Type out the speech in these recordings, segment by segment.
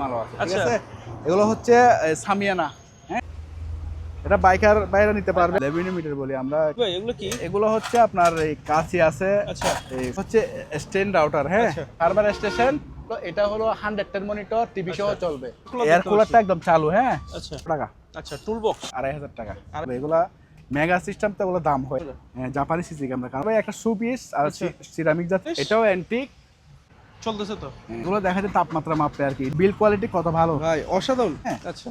ভালো আছে, ঠিক আচ্ছা। আছে। এগুলো হচ্ছে সামিয়ানা, হ্যাঁ, এটা বাইরে নিতে পারবে। 11 মিটার বলি আমরা। ভাই এগুলো কি? এগুলো হচ্ছে আপনার এই কাছি আছে, আচ্ছা এই হচ্ছে স্ট্যান্ড রাউটার, হ্যাঁ, আচ্ছা। Server station. তো এটা হলো 110 মনিটর, টিভি সহ আচ্ছা। চলবে। Cooler এয়ার দেখতে কুলারটা পাচ্ছি। একদম চালু, হ্যাঁ, আচ্ছা টাকা আচ্ছা, টুল বক্স 2500 টাকা। আর এগুলা মেগা সিস্টেম, তো এগুলো দাম হয় জাপানি সিসি ক্যামেরা। কারণ একটা শু পিস আর আচ্ছা। সিরামিক জাত, ইস। এটাও অ্যান্টিক। চলতেছে তো এগুলো দেখা যায় তাপমাত্রা মাপে আর কি। বিল্ড কোয়ালিটি কত ভালো ভাই, অসাধারণ। হ্যাঁ। আচ্ছা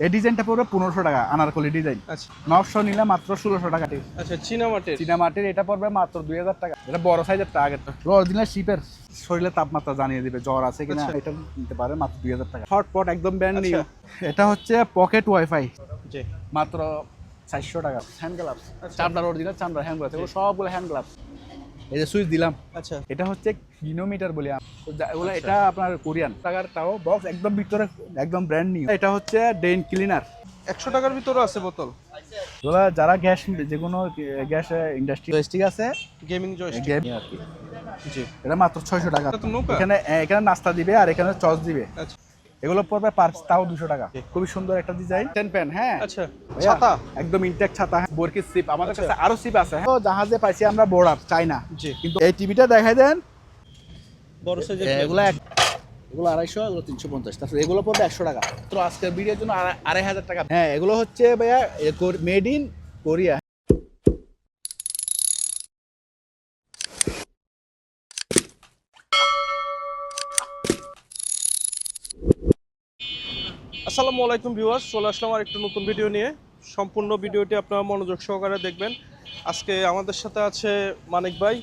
এই ডিজাইনটা পড়বে 1500 টাকা, আনারকলি ডিজাইন। আচ্ছা নকশো নিলে মাত্র 1600 টাকা। আচ্ছা, চীনামাটির। চীনামাটির এটা পড়বে মাত্র 2000 টাকা। এটা বড় সাইজের টা, আগের অরিজিনাল শিপের। শরীরে তাপমাত্রা জানিয়ে দিবে, জ্বর আছে কিনা। আচ্ছা। এটা নিতে পারে মাত্র 2000 টাকা। হটপট একদম ব্র্যান্ড নিউ। আচ্ছা। এটা হচ্ছে পকেট ওয়াইফাই, জি মাত্র 400 টাকা। হ্যান্ড গ্লাভস, আচ্ছা। চামড়ার অরিজিনাল চামড়া হ্যান্ড গ্লাভস, এগুলো সবগুলো হ্যান্ড গ্লাভস। এই যে সুইচ দিলাম, আচ্ছা এটা হচ্ছে কিলোমিটার বলি এগুলো। আচ্ছা। এটা আপনার কোরিয়ান টাকার, তাও বক্স একদম ভিতরে একদম ব্র্যান্ড নিউ। এটা হচ্ছে ড্রেন ক্লিনার। 100 টাকার ভিতরে আছে বোতল। এগুলো যারা গ্যাস, যে কোনো গ্যাস ইন্ডাস্ট্রি জয়স্টিক আছে, গেমিং জয়স্টিক। গেম আর কি। জি এটা মাত্র 600 টাকা। এটা তো নৌকা। এখানে নাস্তা দিবে আর এখানে চস দিবে। আচ্ছা এগুলো পড়বে পার তাও 200 টাকা। খুবই সুন্দর একটা ডিজাইন। 10 পেন, হ্যাঁ, আচ্ছা। ভাইয়া, ছাতা। একদম ইনটেক ছাতা, হ্যাঁ। বরকির সিপ আমাদের আচ্ছা। কাছে আরো সিপ আছে, হ্যাঁ। তো জাহাজে পাইছি আমরা বর্ডার চাইনা। জি। কিন্তু এই টিভিটা দেখাই দেন, বড় সাইজের এগুলো 250, এগুলো 350। তারপর এগুলো পড়বে 100 টাকা। তো আজকের ভিডিওর জন্য 2500 টাকা। হ্যাঁ, এগুলো হচ্ছে ভাইয়া মেড ইন কোরিয়া। আসসালামু আলাইকুম ভিউয়ার্স, চলে আসলাম আর একটা নতুন ভিডিও নিয়ে। সম্পূর্ণ ভিডিওটি আপনারা মনোযোগ সহকারে দেখবেন। আজকে আমাদের সাথে আছে মানিক ভাই।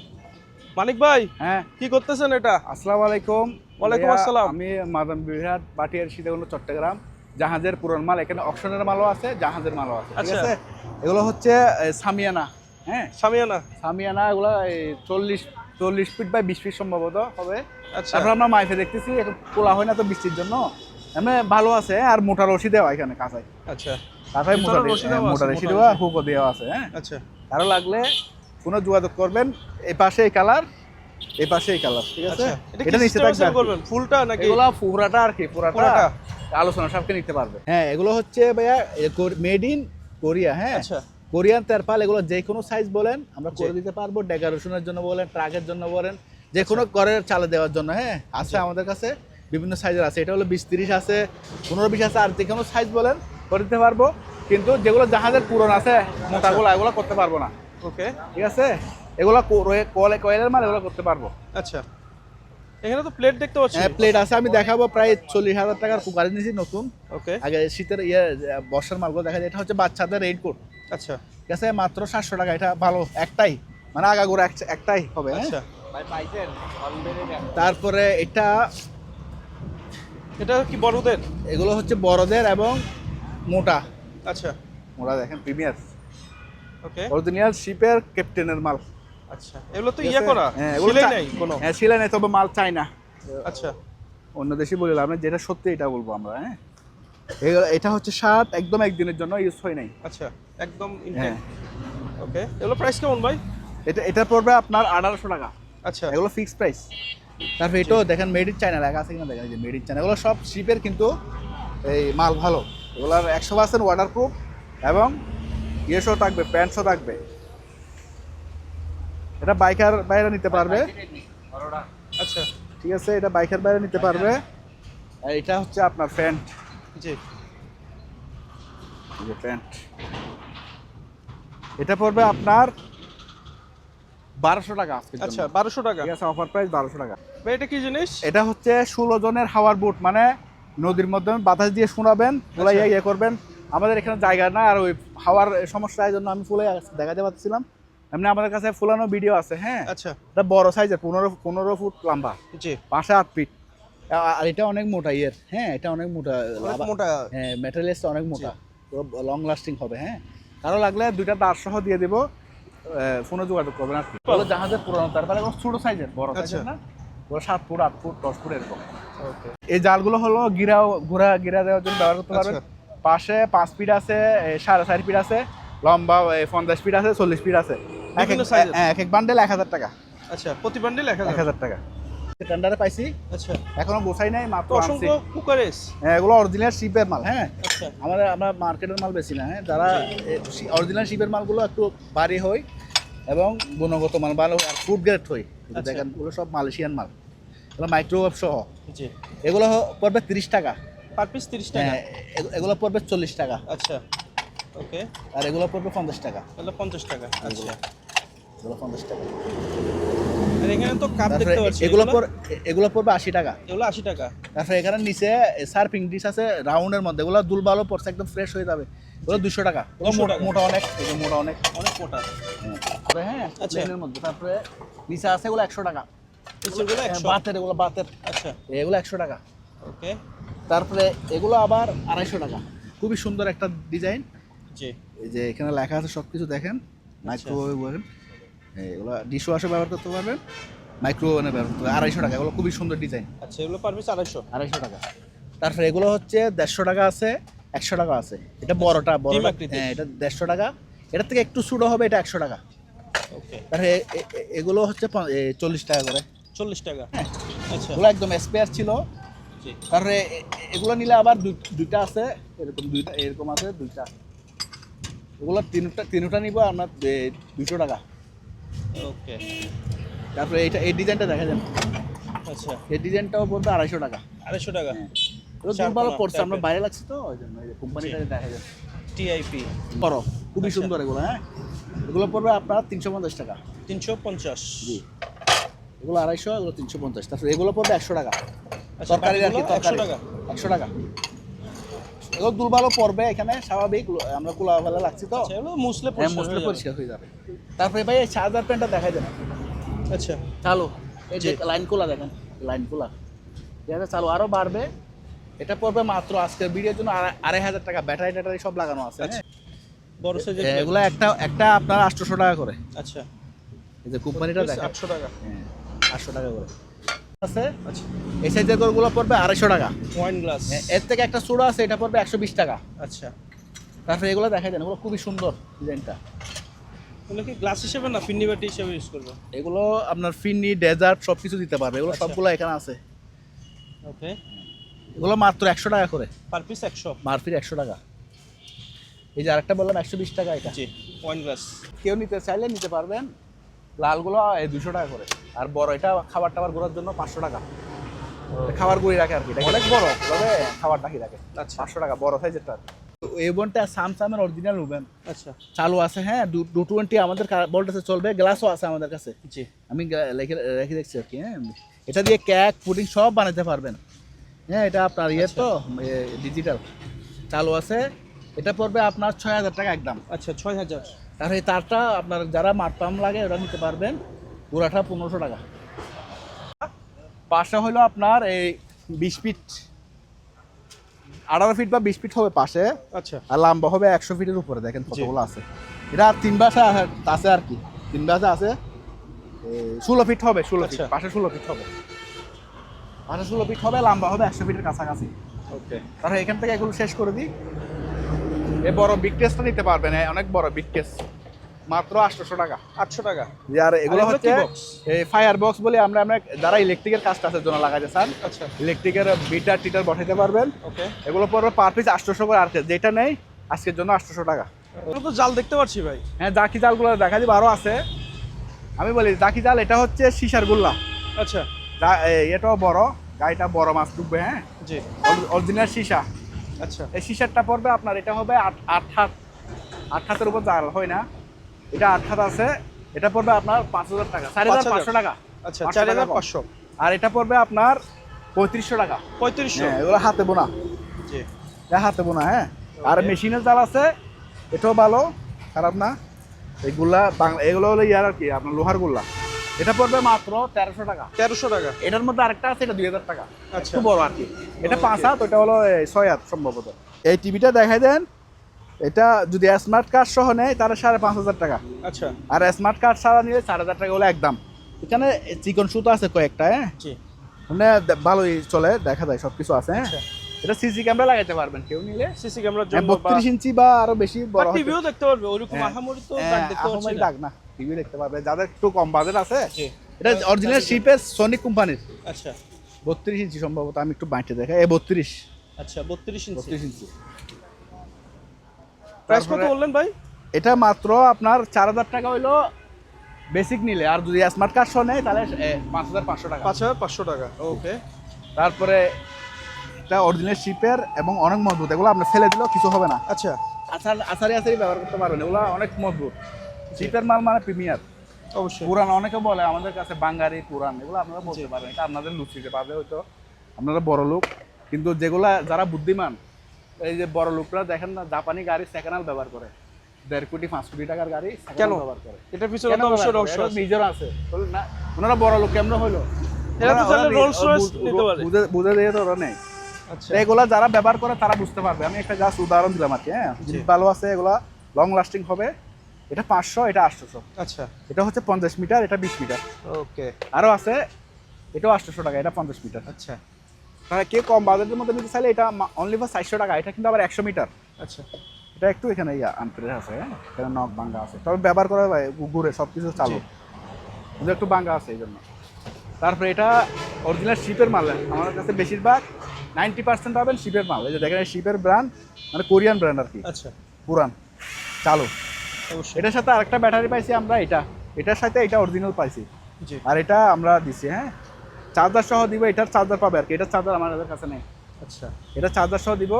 মানিক ভাই, হ্যাঁ, কি করতেছেন এটা? আসসালামু আলাইকুম। ওয়ালাইকুম ভাইয়া, আসসালাম। আমি মাদাম বিহার বাটিয়ার সীতাকুণ্ড চট্টগ্রাম। জাহাজের পুরান মাল, এখানে অপশনের মালও আছে, জাহাজের মালও আছে, ঠিক আচ্ছা। আছে। এগুলো হচ্ছে সামিয়ানা, হ্যাঁ, সামিয়ানা। সামিয়ানা। এগুলো 40 ফিট বাই 20 ফিট সম্ভবত হবে। আচ্ছা তারপর আমরা মাইফে দেখতেছি, এখন খোলা হয় না তো বৃষ্টির জন্য। এমনি ভালো আছে, আর মোটা রশি দেওয়া এখানে কাঁচায়। আচ্ছা কাঁচায় মোটা ভিতরে রশি দেওয়া মোটা আছে, রশি মোটা দেওয়া, রশি। হুকও দেওয়া আছে, হ্যাঁ। আচ্ছা কারো লাগলে কোনো যোগাযোগ করবেন। এই পাশে এই কালার, এই পাশে এই কালার, ঠিক আছে। আচ্ছা, এটা এটা কি নিচে সিস্টেমে থাকবে সেল আর কি। করবেন? ফুলটা নাকি? এগুলো পুরাটা আর কি, পুরাটা পুরাটা? আলোচনা সবকে নিতে পারবে। হ্যাঁ, এগুলো হচ্ছে ভাইয়া মেড ইন কোরিয়া, হ্যাঁ। আচ্ছা কোরিয়ান তেরপাল, এগুলো যে কোনো সাইজ বলেন আমরা করে জি। দিতে পারবো। ডেকোরেশনের জন্য বলেন, ট্রাকের জন্য বলেন, যে কোনো ঘরের চালে দেওয়ার জন্য, হ্যাঁ, আছে আমাদের কাছে বিভিন্ন সাইজের আছে। এটা হলো 20-30 আছে, 15-20 আছে, আর যে কোনো সাইজ বলেন করে দিতে পারবো। কিন্তু যেগুলো জাহাজের পুরন আছে মোটাগুলো, এগুলো করতে পারবো না, ওকে। ঠিক আছে। এগুলো কয়েলের মাল, এগুলো করতে পারবো। আচ্ছা, এখানে তো প্লেট দেখতে পাচ্ছি। হ্যাঁ, প্লেট আছে, আমি দেখাবো। প্রায় 40,000 টাকার কুকার নিয়েছি নতুন। ওকে আগে শীতের বর্ষার মালগুলো দেখা যায়। এটা হচ্ছে বাচ্চাদের রেইনকোট, আচ্ছা ঠিক আছে, মাত্র 700 টাকা। এটা ভালো, একটাই, মানে আগাগোড়া একটাই হবে, হ্যাঁ। আচ্ছা। তারপরে এটা, এটা কি বড়দের? এগুলো হচ্ছে বড়দের এবং মোটা। আচ্ছা মোটা দেখেন, প্রিমিয়ার ওকে অরিজিনাল শিপের ক্যাপ্টেনের মাল। আচ্ছা, এগুলো তো ঠিক ইয়া আছে? করা, হ্যাঁ, এগুলো সেলাই নাই কোনো? হ্যাঁ, সিলাই নেই, তবে মাল চাই না। আচ্ছা অন্য দেশে বলে লাভ নেই, যেটা সত্যি এটা বলবো আমরা, হ্যাঁ। এটা হচ্ছে শার্ট, একদম একদিনের জন্য, ইউজ হয় নাই। আচ্ছা, একদম হ্যাঁ, ইনটেক। ওকে, এগুলো প্রাইস কেমন ভাই? এটা পড়বে আপনার 1800 টাকা। আচ্ছা এগুলো ফিক্সড প্রাইস। তারপর এটাও দেখেন মেড ইন চায়না লেখা আছে কিনা দেখেন, যে মেড ইন চায়না। এগুলো সব শিপের, কিন্তু এই মাল ভালো। এগুলোর 100% ওয়াটারপ্রুফ এবং ইয়েসও থাকবে, প্যান্টসও থাকবে। এটা বাইকার বাইরে নিতে পারবে, আচ্ছা ঠিক আছে। এটা বাইকের বাইরে নিতে পারবে। আর এটা হচ্ছে আপনার প্যান্ট, জি এই যে প্যান্ট। এটা পড়বে আপনার 1200 টাকা আজকে। আচ্ছা 1200 টাকা। ঠিক আছে, অফার প্রাইস 1200 টাকা। ভাই এটা কি জিনিস? এটা হচ্ছে 16 জনের হাওয়ার বুট, মানে নদীর মধ্যে বাতাস দিয়ে শোনাবেন, ফুলাই আচ্ছা। ইয়ে করবেন। আমাদের এখানে জায়গা না, আর ওই হাওয়ার সমস্যা, এই জন্য আমি ফুলে দেখাতে পারছিলাম। এমনি আমাদের কাছে ফুলানো ভিডিও আছে, হ্যাঁ। আচ্ছা এটা বড় সাইজের, 15 ফুট লম্বা, জি। 5-8 ফিট। আর এটা অনেক মোটা ইয়ের, হ্যাঁ, এটা অনেক মোটা, অনেক মোটা। হ্যাঁ, ম্যাটেরিয়ালসটা অনেক মোটা, লং লাস্টিং হবে, হ্যাঁ। কারো লাগলে 2টা তার সহ দিয়ে দেবো, ফোনে যোগাযোগ করবেন আর কি। জাহাজের পুরনো, তারপরে ছোট সাইজের, বড় সাইজের না, ওরা 7 ফুট 8 ফুট 10 ফুট এরকম। ওকে এই জালগুলো হলো গিরা দেওয়ার জন্য ব্যবহার করতে পারবেন। পাশে 5 ফিট আছে, 4.5 ফিট আছে, লম্বা 50 ফিট আছে, 40 ফিট আছে। বিভিন্ন সাইজের? এক এক বান্ডেল 1000 টাকা। আচ্ছা, প্রতি বান্ডেল 1000 1000 টাকা। টেন্ডারে পাইছি, আচ্ছা, এখনো গোছাই নাই, তো মাত্র আনছি। অসংখ্য কুকারেস। হ্যাঁ, এগুলো অরিজিনাল শিপের মাল। হ্যাঁ, আচ্ছা, আমরা মার্কেটের মাল বেশি না। হ্যাঁ, যারা অরিজিনাল শিপের মালগুলো একটু ভারী হয় এবং গুণগত মান ভালো হয় আর ফুড গ্রেড হয়। আচ্ছা। দেখেন ওগুলো সব মালয়েশিয়ান মাল, এগুলো মাইক্রোওয়েভ সহ। জি। এগুলো পড়বে 30 টাকা। পার পিস 30 টাকা। হ্যাঁ, এগুলো পড়বে 40 টাকা। আচ্ছা, ওকে। আর এগুলো পড়বে 50 টাকা। তাহলে 50 টাকা। আচ্ছা, এগুলো 50 টাকা। আর এখানে তো কাপ তারপরে দেখতে পাচ্ছি, এগুলো পড়বে 80 টাকা। এগুলো 80 টাকা। তারপরে এখানে নিচে সার্ফিং ডিশ আছে রাউন্ডের মধ্যে, এগুলো দুলবালো পড়ছে, একদম ফ্রেশ হয়ে যাবে। এগুলো 200 টাকা। 200 টাকা। মোটা অনেক, এই যে মোটা অনেক। অনেক মোটা। তারপরে হ্যাঁ, আচ্ছা। প্লেনের মধ্যে। তারপরে নিচে আছে এগুলো 100 টাকা। এগুলো 100। বাতের, এগুলো বাতের। আচ্ছা, এগুলো 100 টাকা। ওকে। তারপরে এগুলো আবার 250 টাকা। খুবই সুন্দর একটা ডিজাইন। জি। এই যে এখানে লেখা আছে সব কিছু দেখেন। মাইক্রোওয়েভ ওভেন, এগুলো ডিশ ওয়াশও ব্যবহার করতে পারবেন, মাইক্রোওভেনে ব্যবহার করতে পারবেন। 250 টাকা। এগুলো খুবই সুন্দর ডিজাইন। আচ্ছা, এগুলো পার পিস 250। 250 টাকা। তারপরে এগুলো হচ্ছে 150 টাকা আছে, 100 টাকা আছে। এটা বড়টা, ডিম আকৃতির। হ্যাঁ, এটা 150 টাকা। এটার থেকে একটু ছোট হবে, এটা 100 টাকা। ওকে। তারপরে এগুলো হচ্ছে 40 টাকা করে। 40 টাকা। আচ্ছা, এগুলো একদম স্পেয়ার ছিল। জি। তারপরে এগুলো নিলে আবার দুইটা আছে, এরকম দুইটা, এরকম আছে দুইটা। এগুলো তিনটা নিব আপনার 200 টাকা। ওকে। তারপরে এই ডিজাইনটা দেখা যান। আচ্ছা, এই ডিজাইনটাও পড়বে 250 টাকা। 250 টাকা। এগুলো চার ভালো কোণা পড়ছে, আমরা type-এর। বাইরে লাগছি তো ওই জন্য কোম্পানিটা দেখা যায়। টিআইপি বড়, খুবই আচ্ছা। সুন্দর এগুলো। হ্যাঁ, এগুলো পড়বে আপনার 350 টাকা। 350। জি, এগুলো 250, এগুলো 350। তারপরে এগুলো পড়বে 100 টাকা। আচ্ছা, তরকারি আর কি, বাকিগুলো তরকারি 100 টাকা। 100 টাকা। এগুলো দুলবালো পড়বে এখানে, স্বাভাবিক, আমরা কুলা ফেলা লাগছি তো। আচ্ছা, এগুলো মুসলে হ্যাঁ, পরিষ্কার মুসলে হয়ে যাবে। পরিষ্কার হয়ে যাবে। তারপরে ভাই এই চার্জার প্যান্টটা দেখাই দেন। আচ্ছা, চালু, এই যে জি। লাইন খোলা দেখেন, লাইন খোলা। ঠিক আছে, চালু আরো বাড়বে। এটা পড়বে মাত্র আজকের ভিডিওর জন্য 2500 টাকা। ব্যাটারি ট্যাটারি সব লাগানো আছে। আচ্ছা। বড় সাইজের এগুলো একটা আপনার 800 টাকা করে। আচ্ছা, এই যে কোম্পানিটা দেখেন, 800 টাকা। হ্যাঁ, 800 টাকা করে আছে। আচ্ছা, এই সাইজের গুলো পড়বে 250 টাকা। Wine glass. এর থেকে একটা চূড়া আছে, এটা পড়বে 120 টাকা। আচ্ছা, তারপরে এগুলো দেখাই দেন, এগুলো খুবই সুন্দর ডিজাইনটা। এগুলো কি গ্লাস হিসেবে না ফিন্নি বাটি হিসেবে ইউজ করবে? এগুলো আপনার ফিন্নি, ডেজার্ট সব কিছু দিতে পারবে। এগুলো আচ্ছা। সবগুলো এখানে আছে। ওকে। এগুলো মাত্র 100 টাকা করে। Per piece 100। মারফির 100 টাকা। এই যে আরেকটা বললাম 120 টাকা। এটা জি, ওয়াইন গ্লাস। কেউ নিতে চাইলে নিতে পারবেন। লালগুলো 200 টাকা করে। আর বড় এটা খাবার টাবার গুঁড়ার জন্য 500 টাকা। এটা খাবার গুঁড়ি রাখে আর কি, এটা অনেক বড়, তবে খাবার রাখি রাখে। আচ্ছা। 500 টাকা বড় সাইজেরটা। এই বোনটা স্যামসাংয়ের অরিজিনাল ওভেন আচ্ছা, চালু আছে। হ্যাঁ, 220 আমাদের ভোল্টেজে চলবে, গ্লাসও আছে আমাদের কাছে। জি। আমি রেখে দেখছি আর কি। হ্যাঁ, এটা দিয়ে কেক, পুডিং সব বানাতে পারবেন। হ্যাঁ, এটা আপনার তো ডিজিটাল চালু আছে। এটা পড়বে আপনার 6000 টাকা একদম। আচ্ছা, 6000। তার এই তারটা আপনার যারা মাঠপাম লাগে ওরা নিতে পারবেন, পুরাটা 1500 টাকা। পাশে হলো আপনার এই 20 ফিট, 18 ফিট বা 20 ফিট হবে পাশে। আচ্ছা, আর লম্বা হবে 100 ফিটের উপরে। দেখেন কতগুলো আছে। এটা 3 বাসা আছে আর কি, 3 বাসা আছে। 16 ফিট হবে, 16 ফিট আচ্ছা। পাশে 16 ফিট হবে। পাশে 16 ফিট হবে, লম্বা হবে 100 ফিটের কাছাকাছি। ওকে। তাহলে এখান থেকে এগুলো শেষ করে দিই। এই বড় বিগ কেসটা নিতে পারবেন, অনেক বড় বিগ কেস, মাত্র 800 টাকা। 800 টাকা। আর এগুলো আর এগুলো হচ্ছে কি box? এই ফায়ার বক্স বলে আমরা যারা ইলেকট্রিকের কাজটা আছে জন্য লাগাইতে চান, আচ্ছা, ইলেকট্রিকের বিটার টিটার বসাইতে পারবেন। ওকে। এগুলো পড়বে পার পিস 800 করে। আর যেটা নেই আজকের জন্য 800 টাকা। এগুলো তো জাল দেখতে পাচ্ছি ভাই। হ্যাঁ, জাকি জালগুলো দেখা দিব, আরও আছে। আমি বলি জাকি জাল, এটা হচ্ছে সিসার গুল্লা। আচ্ছা, এটাও বড়, গাড়িটা বড় মাছ ঢুকবে। হ্যাঁ, জি। অরিজিনাল সিসা। আচ্ছা, এই সিসারটা পড়বে আপনার, এটা হবে 8 হাত। 8 হাতের উপর জাল হয় না, এটা 8 হাত আছে। এটা পড়বে আপনার 5000 টাকা, 4500 টাকা। আচ্ছা, 500 টাকা 4500। আর এটা পড়বে আপনার 3500 টাকা। 3500। হ্যাঁ, এগুলো হাতে বোনা, জি। এটা হাতে বোনা। হ্যাঁ, আর Okay. মেশিনের জাল আছে, এটাও ভালো, খারাপ না। এইগুলা এগুলো হলো ইয়ার আর কি, আপনার লোহার গুল্লা। এটা পড়বে মাত্র 1300 টাকা। 1300 টাকা। এটার মধ্যে আরেকটা আছে, এটা 2000 টাকা। আচ্ছা। একটু বড় আর কি। এটা Okay. 5 হাত, ওটা হলো 6 হাত সম্ভবত। এই টিভিটা দেখাই দেন। এটা যদি স্মার্ট কার্ড সহ নেয় তাহলে 5500 টাকা। আচ্ছা, আর স্মার্ট কার্ড ছাড়া নিলে 4000 টাকা হলো একদম। এখানে চিকন সুতো আছে কয়েকটা। হ্যাঁ, জি। মানে ভালোই চলে, দেখা যায় সবকিছু আছে। হ্যাঁ, আচ্ছা। এটা সিসি ক্যামেরা লাগাইতে পারবেন কেউ নিলে। সিসি ক্যামেরার হ্যাঁ, জন্য 32 ইঞ্চি বা আরো বেশি বড় হতে- টিভিও দেখতে পারবে, ওরকম হ্যাঁ, আহামরি তো হ্যাঁ, দাগ দেখতে পাচ্ছি আহামরি না। দাগ না, টিভি দেখতে পারবে। যাদের একটু কম বাজেট আছে জি। এটা অরিজিনাল শিপের সনিক কোম্পানির আচ্ছা 32 ইঞ্চি সম্ভবত, আমি একটু বাইটে দেখাই, এই 32 আচ্ছা 32 ইঞ্চি। 32 ইঞ্চি। প্রাইস কত তারপরে বললেন ভাই? এটা মাত্র আপনার 4000 টাকা হইলো বেসিক নিলে, আর যদি স্মার্ট কার্ড সহ নেয় তাহলে 5500 টাকা। 5500 টাকা। ওকে। তারপরে এটা অরিজিনাল শিপের এবং অনেক মজবুত, এগুলো আপনি ফেলে দিলেও কিছু হবে না। আচ্ছা আসারি ব্যবহার করতে পারবেন, এগুলো অনেক মজবুত। শিপের মাল মানে প্রিমিয়ার। অবশ্যই। পুরান অনেকে বলে আমাদের কাছে বাঙ্গারি পুরান, এগুলো আপনারা বলতে পারেন, এটা আপনাদের লুচিতে পাবে, হয়তো আপনারা বড় লোক, কিন্তু যেগুলা যারা বুদ্ধিমান, এই যে বড় লোকরা দেখেন না, জাপানি গাড়ি সেকেন্ড হ্যান্ড ব্যবহার করে, 1.5 কোটি 5 কোটি টাকার গাড়ি কেন ব্যবহার করে। এটার পিছনে কেন তো অবশ্যই ব্যবহার করে? রহস্য এটা আছে। নিজের আছে, বলুন না ওনারা বড় লোক কেমন হইলো, এরা তো তাহলে রোলস রয়েস নিতে পারে। বুঝে দিয়ে তো ওরা নেই। আচ্ছা এগুলা যারা ব্যবহার করে তারা বুঝতে পারবে। আমি একটা জাস্ট উদাহরণ দিলাম আর কি। হ্যাঁ, জিনিস ভালো আছে, এগুলা লং লাস্টিং হবে। এটা 500, এটা 800। আচ্ছা এটা হচ্ছে 50 মিটার, এটা 20 মিটার। ওকে। আরও আছে, এটাও 800 টাকা, এটা 50 মিটার। আচ্ছা তাহলে কেউ কম বাজেটের মধ্যে নিতে চাইলে এটা অনলি ফর 400 টাকা। এটা কিন্তু আবার 100 মিটার। আচ্ছা এটা একটু এখানে আনপ্রেস আছে, হ্যাঁ, এখানে নখ ভাঙ্গা আছে, তবে ব্যবহার করা হয় ঘুরে সব কিছু চালু, কিন্তু একটু ভাঙ্গা আছে এই জন্য। তারপরে এটা অরিজিনাল শিপের মাল, আমাদের কাছে বেশিরভাগ 90% পাবেন শিপের মাল। এই যে দেখেন শিপের ব্র্যান্ড, মানে কোরিয়ান ব্র্যান্ড আর কি, আচ্ছা পুরান চালু। অবশ্যই। এটার সাথে আরেকটা ব্যাটারি পাইছি আমরা, এটার সাথে এটা অরিজিনাল পাইছি, জি আর এটা আমরা দিছি। হ্যাঁ, চার্জার সহ দিব, এটার চার্জার পাবে আর কি, এটার চার্জার আমাদের কাছে নেই। আচ্ছা এটা চার্জার সহ দিব,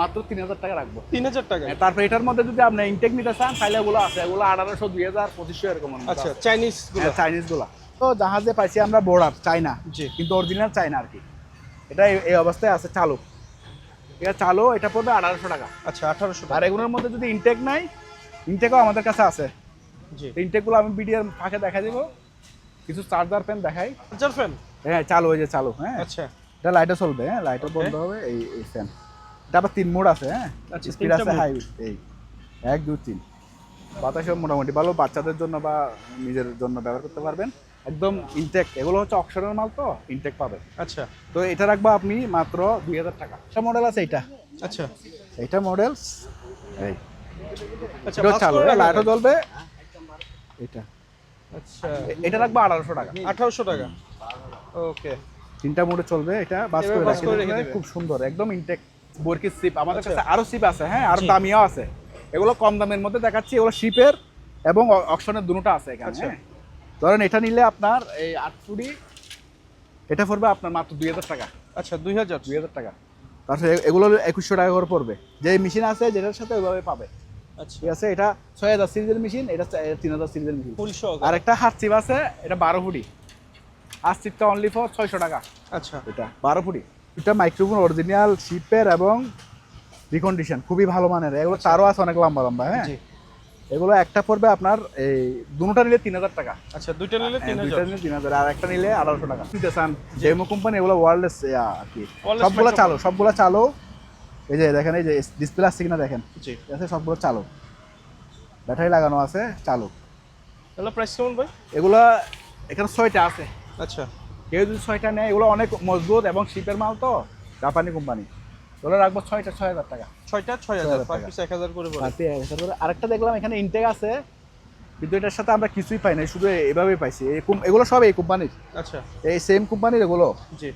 মাত্র 3000 টাকা রাখবো। 3000 টাকা। তারপরে এটার মধ্যে যদি আপনি ইনটেক নিতে চান তাহলে এগুলো আছে, এগুলো 1800, 2000, 2500 এরকম। আচ্ছা চাইনিজ গুলো। চাইনিজ গুলা তো জাহাজে পাইছি আমরা, বর্ডার চাইনা, জি কিন্তু অরিজিনাল চাইনা আর কি। এটা এই অবস্থায় আছে চালু, এটা চালু, এটা পড়বে 1800 টাকা। আচ্ছা 1800 টাকা। আর এগুলোর মধ্যে যদি ইনটেক নাই, ইনটেকও আমাদের কাছে আছে। জি ইনটেকগুলো আমি ভিডিওর ফাঁকে দেখা দিব, কিছু চার্জার ফ্যান দেখাই। Charger fan. হ্যাঁ চালু, এই যে চালু। হ্যাঁ, আচ্ছা এটা লাইটও চলবে, হ্যাঁ লাইটও বন্ধ হবে। এই ফ্যান, এটা আবার 3 মোড আছে। হ্যাঁ, আচ্ছা, স্পিড তিনটা আছে, মোড। হাই, এই 1 2 3। বাতাসও মোটামুটি ভালো, বাচ্চাদের জন্য বা নিজের জন্য ব্যবহার করতে পারবেন, একদম ইনটেক। এগুলো হচ্ছে অক্সিজেনের মাল, তো ইনটেক পাবে। আচ্ছা তো এটা রাখবো আপনি মাত্র 2000 টাকা। একটা মডেল আছে এইটা, আচ্ছা এইটা মডেল, এই আচ্ছা এটা বাস চালু, করে রাখা লাইটও যায়। জ্বলবে। এটা আচ্ছা এটা রাখবো 1800 টাকা। 1800 টাকা। ওকে। 3টা মোডে চলবে, এটা বাস এভাবে করে বাস করে রেখে রাখলে দিবে। খুব সুন্দর, একদম ইনটেক। বরকির সিপ আমাদের আচ্ছা। কাছে আরো সিপ আছে। হ্যাঁ, আরো জি। দামিও আছে। এগুলো কম দামের মধ্যে দেখাচ্ছি, এগুলো শিপের এবং অকশনের দুটোটা আছে এখানে। আচ্ছা। হ্যাঁ, ধরেন এটা নিলে আপনার এই 8 ফুটি, এটা পড়বে আপনার মাত্র 2000 টাকা। আচ্ছা 2000। 2000 টাকা। তারপরে এগুলো 2100 টাকা করে পড়বে। যে মেশিন আছে যেটার সাথে ওইভাবে পাবে। আচ্ছা ঠিক আছে, এটা 6000 সিরিজের মেশিন, এটা 3000 সিরিজের মেশিন। ফুল সহ। আর একটা হাত চিপ আছে, এটা 12 ফুটি। হাত চিপটা অনলি ফর 600 টাকা। আচ্ছা এটা 12 ফুটি। এটা মাইক্রোফোন অরিজিনাল শিপের এবং রিকন্ডিশন, খুবই ভালো মানের। এগুলো তারও আছে অনেক লম্বা লম্বা। হ্যাঁ, জি এগুলো একটা পড়বে আপনার এই দুটোটা নিলে 3000 টাকা। আচ্ছা দুইটা নিলে হ্যাঁ, 3000। দুইটা নিলে 3000, আর একটা নিলে 1800 টাকা। নিতে চান ডেমো কোম্পানি, এগুলো ওয়ারলেস আর কি, Wireless সবগুলো microphone। চালু, সবগুলো চালু। এই যে দেখেন, এই যে ডিসপ্লে আছে কিনা দেখেন, জি ঠিক আছে, সবগুলো চালু, ব্যাটারি লাগানো আছে, চালু। তাহলে প্রাইস কেমন ভাই? এগুলো এখানে 6টা আছে। আচ্ছা কেউ যদি 6টা নেয়, এগুলো অনেক মজবুত এবং শিপের মাল, তো জাপানি কোম্পানি। এগুলো রাখবো 6টা 6000 টাকা। 6টা 6000, পার পিস 1000 করে পড়ে। আরেকটা দেখলাম এখানে ইনটেক আছে, কিন্তু এটার সাথে আমরা কিছুই পাই না, শুধু এভাবেই পাইছি। এগুলো সব এই কোম্পানির, আচ্ছা এই সেম কোম্পানির এগুলো, জি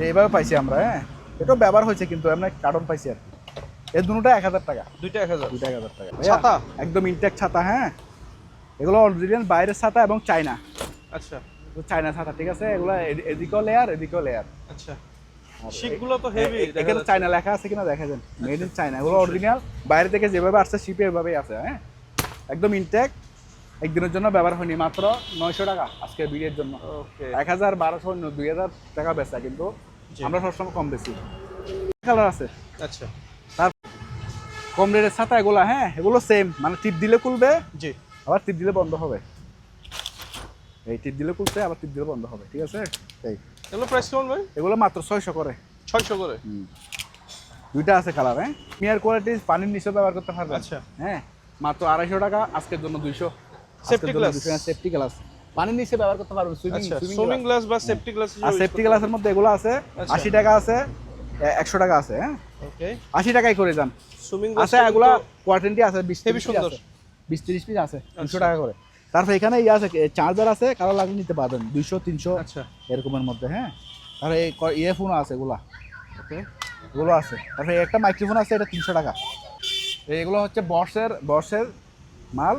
এইভাবে পাইছি আমরা। হ্যাঁ, এটাও ব্যবহার হয়েছে, কিন্তু আমরা কার্টন পাইছি আর কি। এই দুটোটা 1000 টাকা। দুইটা 1000। দুইটা 1000 টাকা। ছাতা? একদম ইনটেক ছাতা। হ্যাঁ, এগুলো অরিজিনাল বাইরের ছাতা এবং চায়না, আচ্ছা চায়না ছাতা। ঠিক আছে, এগুলো এদিকেও লেয়ার, এদিকেও লেয়ার। আচ্ছা শিপগুলো তো হেভি। এখানে চায়না লেখা আছে কিনা দেখা যান, মেড ইন চায়না। এগুলো অরিজিনাল, বাইরে থেকে যেভাবে আসছে শিপে এভাবেই আছে। হ্যাঁ, একদম ইনটেক, একদিনের জন্য ব্যবহার হয়নি, মাত্র 900 টাকা আজকে ভিডিওর জন্য। ওকে 1000, 1200, 2000 টাকা বেচা, কিন্তু জি। আমরা সবসময় কম বেশি। কালার আছে আচ্ছা তার কম রেটের ছাতা এগুলো। হ্যাঁ, এগুলো সেম, মানে টিপ দিলে খুলবে, জি আবার টিপ দিলে বন্ধ হবে। এই টিপ দিলে খুলছে, আবার টিপ দিলে বন্ধ হবে। ঠিক আছে, এই এগুলো প্রাইস কেমন ভাই? এগুলো মাত্র 600 করে। 600 করে। দুইটা আছে কালার। হ্যাঁ, মিয়ার কোয়ালিটি, পানির নিচে ব্যবহার করতে পারবেন। আচ্ছা হ্যাঁ, মাত্র 250 টাকা আজকের জন্য। 200 সেফটি গ্লাস। সেফটি গ্লাস পানির নিচে ব্যবহার করতে পারবেন। আচ্ছা সুইমিং গ্লাস বা সেফটি গ্লাস। আর সেফটি গ্লাসের মধ্যে এগুলো আছে, আচ্ছা। 80 টাকা আছে, 100 টাকা আছে। হ্যাঁ, ওকে 80 টাকাই করে যান। সুইমিং গ্লাস আছে এগুলা কোয়ারেন্টি আছে, 20 হেভি সুন্দর। 20-30 পিস আছে, 200 আচ্ছা। টাকা করে। তারপরে এখানে ইয়ে আছে, চার্জার আছে, কারো লাগলে নিতে পারবেন 200-300 আচ্ছা এরকমের মধ্যে। হ্যাঁ, তারপরে ইয়েফোনও আছে, এগুলা ওকে এগুলো আছে। তারপরে একটা মাইক্রোফোন আছে, এটা 300 টাকা। এগুলো হচ্ছে বর্ষের মাল।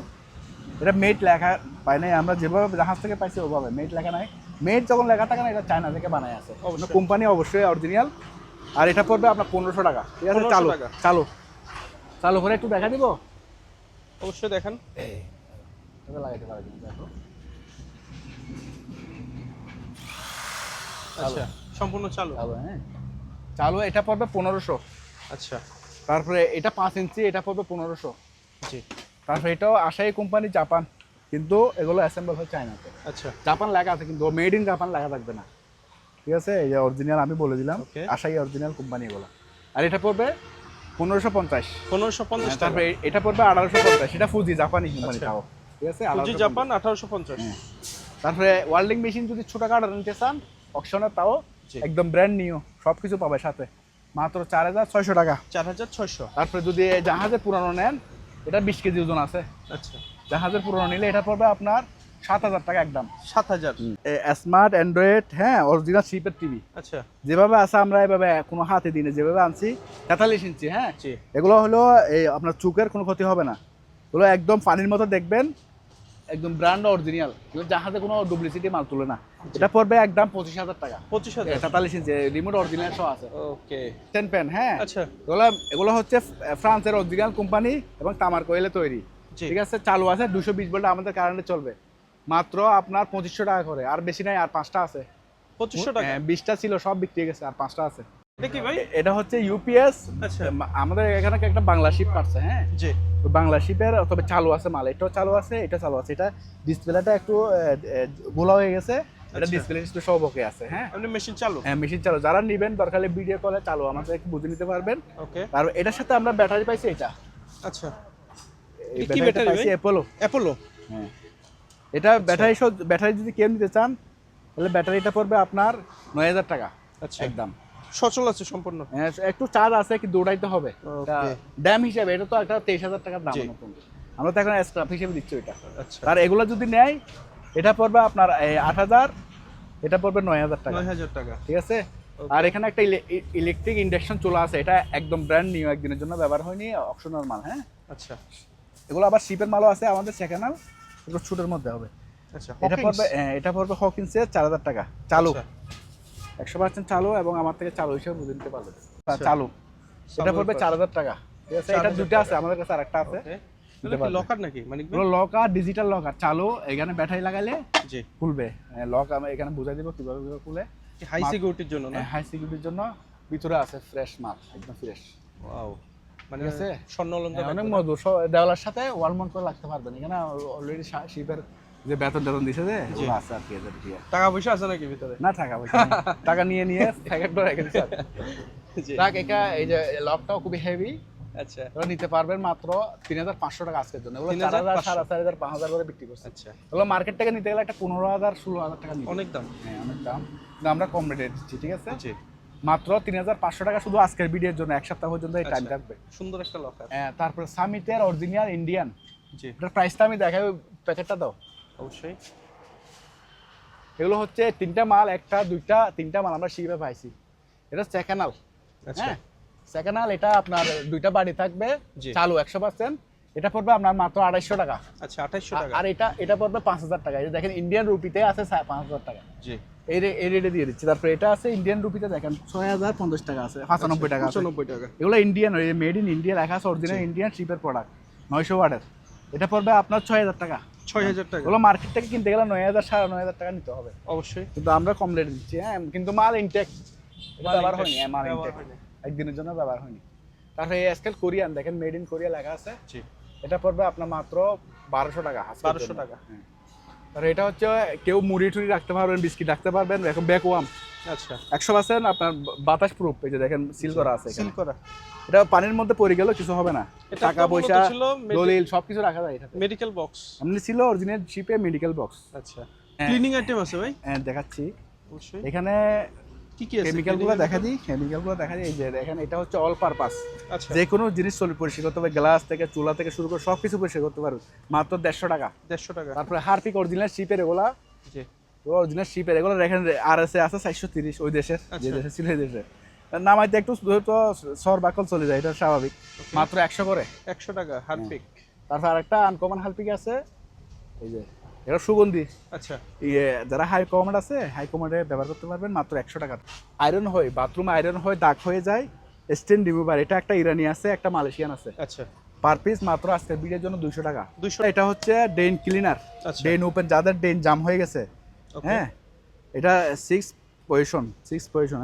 এটা মেড লেখা পাই নাই, আমরা যেভাবে জাহাজ থেকে পাইছি ওভাবে মেড লেখা নাই। মেড যখন লেখা থাকে না, এটা চায়না থেকে বানায় আছে, অবশ্যই। কোম্পানি অবশ্যই অরিজিনাল। আর এটা পড়বে আপনার 1500 টাকা। ঠিক আছে, 1500 চালু টাকা। চালু চালু করে একটু দেখা দিব। অবশ্যই দেখান। এটা লাগাইতে পারে কিন্তু দেখো। আচ্ছা সম্পূর্ণ চালু। চালু, হ্যাঁ চালু। এটা পড়বে 1500। আচ্ছা তারপরে এটা 5 ইঞ্চি, এটা পড়বে 1500। জি তারপরে এটাও আশাই কোম্পানি, জাপান, কিন্তু এগুলো অ্যাসেম্বল হয় চায়নাতে। আচ্ছা জাপান লেখা আছে কিন্তু মেড ইন জাপান লেখা থাকবে না। ঠিক আছে, এই যে অরিজিনাল আমি বলে দিলাম, Okay. আশাই অরিজিনাল কোম্পানি এগুলো। আর এটা পড়বে 1550। 1550 টাকা। তারপরে এটা পড়বে 1850। এটা ফুজি জাপানি কোম্পানি, আচ্ছা। তাও ঠিক আছে, ফুজি 1850। জাপান 1850। হ্যাঁ। তারপরে ওয়েল্ডিং মেশিন যদি ছোটখাটো নিতে চান অকশনে, তাও জি। একদম ব্র্যান্ড নিউ, সব কিছু পাবে সাথে, মাত্র 4600 টাকা। 4600। তারপরে যদি জাহাজের পুরানো নেন, এটা 20 কেজি ওজন আছে। আচ্ছা জাহাজের পুরানো নিলে এটা পড়বে আপনার 7000 টাকা একদম। 7000। স্মার্ট অ্যান্ড্রয়েড, হ্যাঁ অরিজিনাল শিপের টিভি আচ্ছা যেভাবে আছে আমরা এভাবে কোনো হাতে দিনে যেভাবে আনছি, 43 ইঞ্চি। হ্যাঁ, জি এগুলো হলো এই আপনার চোখের কোনো ক্ষতি হবে না, এগুলো একদম পানির মতো দেখবেন, একদম ব্র্যান্ড অরিজিনাল, জাহাজে কোনো ডুপ্লিসিটি মাল তুলে না। এটা পড়বে একদম 25000 টাকা। 25000। 43 ইঞ্চি রিমোট অরিজিনাল সহ আছে, ওকে 10 পেন। হ্যাঁ, আচ্ছা এগুলো হচ্ছে ফ্রান্সের অরিজিনাল কোম্পানি এবং তামার কোয়েলে তৈরি। জি ঠিক আছে, চালু আছে 220 ভোল্ট, আমাদের কারেন্টে চলবে। মাত্র আপনার 2500 টাকা করে, আর বেশি নাই, আর 5টা আছে। 2500 টাকা। 20টা ছিল, সব বিক্রি হয়ে গেছে, আর 5টা আছে। এটা কি ভাই? এটা হচ্ছে ইউপিএস। আচ্ছা আমাদের এখানে একটা বাংলা শিপ কাটছে। হ্যাঁ, জি তো বাংলা শিপের, তবে চালু আছে মাল, এটাও চালু আছে, এটা চালু আছে। এটা ডিসপ্লেটা একটু গোলা হয়ে গেছে, এটা আচ্ছা। ডিসপ্লে সব ওকে আছে। হ্যাঁ, আপনি মেশিন চালু। হ্যাঁ মেশিন চালু, যারা নেবেন দরকার হলে ভিডিও কলে চালু আমাদের একটু বুঝে নিতে পারবেন। ওকে আর এটার সাথে আমরা ব্যাটারি পাইছি, এটা আচ্ছা এই এটা কি ব্যাটারিটা ব্যাটারি পাইছি ভাই? অ্যাপোলো। অ্যাপোলো। হ্যাঁ, এটা ব্যাটারি যদি কেউ নিতে চান, তাহলে ব্যাটারিটা পড়বে আপনার 9000 টাকা আচ্ছা একদম। সচল আছে সম্পূর্ণ। হ্যাঁ, একটু চার্জ আছে, কিন্তু দৌড়াইতে হবে। Okay. ড্যাম হিসাবে এটা তো একটা 23000 টাকার দাম জি। নতুন, আমরা তো এখন স্ক্র্যাপ হিসেবে দিচ্ছি এটা। আচ্ছা আর এগুলো যদি নেয়, এটা পড়বে আপনার 8000, এটা পড়বে 9000 টাকা। 9000 টাকা। ঠিক আছে। আর এখানে একটা ইলেকট্রিক ইন্ডাকশন চুলা আছে, এটা একদম ব্র্যান্ড নিউ, একদিনের জন্য ব্যবহার হয়নি, অপশনাল মাল। হ্যাঁ, আচ্ছা এগুলো আবার শিপের মালও আছে আমাদের, সেকেন্ড হ্যান্ড, এগুলো ছুটের মধ্যে হবে। আচ্ছা এটা পড়বে হকিন্সের 4000 টাকা চালু, আচ্ছা। 100% চালু, এবং আমার থেকে চালু হিসেবে বুঝে নিতে পারবেন। আচ্ছা। চালু, এটা চালু পড়বে ব্যাপার। 4000 টাকা। ঠিক আছে, এটা 4000 দুটো আছে আমাদের কাছে, আরেকটা আছে। ওকে নিতে এটা কি পারবেন। লকার নাকি মানিক ভাই? এগুলো লকার, ডিজিটাল লকার, চালু। এখানে ব্যাটারি লাগাইলে জি খুলবে। লক আমি এখানে বুঝাই দিব কিভাবে কিভাবে খুলে। হাই সিকিউরিটির জন্য না? হাই সিকিউরিটির জন্য। ভিতরে আছে ফ্রেশ মাল, একদম ফ্রেশ। ওয়াও মানে ঠিক আছে? স্বর্ণ অলংকার অনেক থাকবে না? মধুর, দেওয়ালের সাথে ওয়াল মাউন্ট করে রাখতে পারবেন। এখানে অলরেডি শিপের যে বেতন দিছে যে, ওগুলো আছে আর কি, এদের দিয়ে। টাকা পয়সা আছে নাকি ভিতরে? না, টাকা পয়সা নেই। টাকা নিয়ে প্যাকেট করে রেখে দিচ্ছে। জি টাক, এই যে লকটাও খুবই হেভি, আচ্ছা এগুলো নিতে পারবেন মাত্র 3500 টাকা আজকের জন্য। এগুলো 3500 4000, 4500, 5000 করে বিক্রি করছে। আচ্ছা এগুলো মার্কেট থেকে নিতে গেলে একটা 15000, 16000 টাকা নিবে। অনেক দাম। হ্যাঁ, অনেক দাম, কিন্তু আমরা কম রেটে দিচ্ছি। ঠিক আছে, জি মাত্র 3500 টাকা শুধু আজকের ভিডিওর জন্য, এক সপ্তাহ পর্যন্ত এই টাইম আচ্ছা। থাকবে। সুন্দর একটা লকার। তারপরে সামিটের অরিজিনাল ইন্ডিয়ান, জি এটার প্রাইসটা আমি দেখাই, প্যাকেটটা দাও। অবশ্যই। এগুলো হচ্ছে 3টা মাল, 1টা 2টা 3টা মাল আমরা শিপে পাইছি। এটা সেকেন্ডাল। আচ্ছা হ্যাঁ, সেকেন্ডাল। এটা আপনার 2টা বাড়ি থাকবে, জি। চালু 100%। এটা পড়বে আপনার মাত্র 250 টাকা। আচ্ছা 2800 টাকা। আর এটা পড়বে 5000 টাকা। এই যে দেখেন, ইন্ডিয়ান রুপিতে আছে 5000 টাকা, জি এই রেটে দিয়ে দিচ্ছি। তারপরে এটা আছে ইন্ডিয়ান রুপিতে, দেখেন 6050 টাকা আছে, 95 টাকা আছে। 95 টাকা। এগুলো ইন্ডিয়ান, মেড ইন ইন্ডিয়া লেখা আছে, অরিজিনাল ইন্ডিয়ান শিপের প্রোডাক্ট, 900 ওয়াটের। এটা পড়বে আপনার 6000 টাকা। 6000 টাকা। এগুলো মার্কেট থেকে কিনতে গেলে 9000, 9500 টাকা নিতে হবে, অবশ্যই। কিন্তু আমরা কম রেটে দিচ্ছি। হ্যাঁ, কিন্তু মাল ইনটেক, মাল ব্যবহার intake, হয়নি। মাল ব্যবহার ইনটেক, হয়নি। একদিনের জন্য ব্যবহার হয়নি। তারপরে এই আজকাল কোরিয়ান, দেখেন মেড ইন কোরিয়া লেখা আছে, জি এটা পড়বে আপনার মাত্র 1200 টাকা। 1200 টাকা। হ্যাঁ। আর এটা হচ্ছে কেউ মুড়ি টুড়ি রাখতে পারবেন, বিস্কিট রাখতে পারবেন, এখন ব্যাকওয়াম আচ্ছা 100% আপনার বাতাস প্রুফ। এই যে দেখেন সিল করা আছে সিল এখানে। করা। এটা পানির মধ্যে পড়ে গেল কিছু হবে না, এটা টাকা তো মূলত পয়সা, ছিল দলিল সবকিছু রাখা যায় এটাতে। Medical box. এমনি ছিল অরিজিনাল শিপে মেডিকেল বক্স। আচ্ছা হ্যাঁ। ক্লিনিং আইটেম আছে ভাই? হ্যাঁ, দেখাচ্ছি। অবশ্যই। এখানে কি কি আছে কেমিক্যালগুলো দেখা দিই, এই যে দেখেন এটা হচ্ছে অল পারপাস। আচ্ছা, যে কোনো জিনিস পরিষ্কার করতে হবে, গ্লাস থেকে চুলা থেকে শুরু করে সবকিছু পরিষ্কার করতে পারবে মাত্র 150 টাকা। 150 টাকা। তারপরে হারপিক অরিজিনাল শিপের এগুলা, জি, অরিজিনাল শিপের এগুলো দেখেন আরএসএ আছে 430 ওই দেশের, যে আচ্ছা। দেশে ছিল এই দেশে। নামাইতে একটু তো সর বাকল চলে যায়, এটা স্বাভাবিক। মাত্র 100 করে। 100 টাকা হারপিক। তারপর আরেকটা আনকমন হারপিক আছে, এই যে এটা সুগন্ধি। আচ্ছা, যারা হাই কমান্ড আছে, হাই কমান্ডে ব্যবহার করতে পারবেন মাত্র 100 টাকা। আয়রন হয়, বাথরুম আয়রন হয়, দাগ হয়ে যায়, স্টেন রিমুভার। এটা একটা ইরানি আছে, একটা মালয়েশিয়ান আছে। আচ্ছা, পার পিস মাত্র আজকের ভিডিওর জন্য 200 টাকা। 200। এটা হচ্ছে ড্রেন ক্লিনার, আচ্ছা, ড্রেন ওপেন, যাদের ড্রেন জাম হয়ে গেছে। ওকে, হ্যাঁ, এটা 6 পজিশন।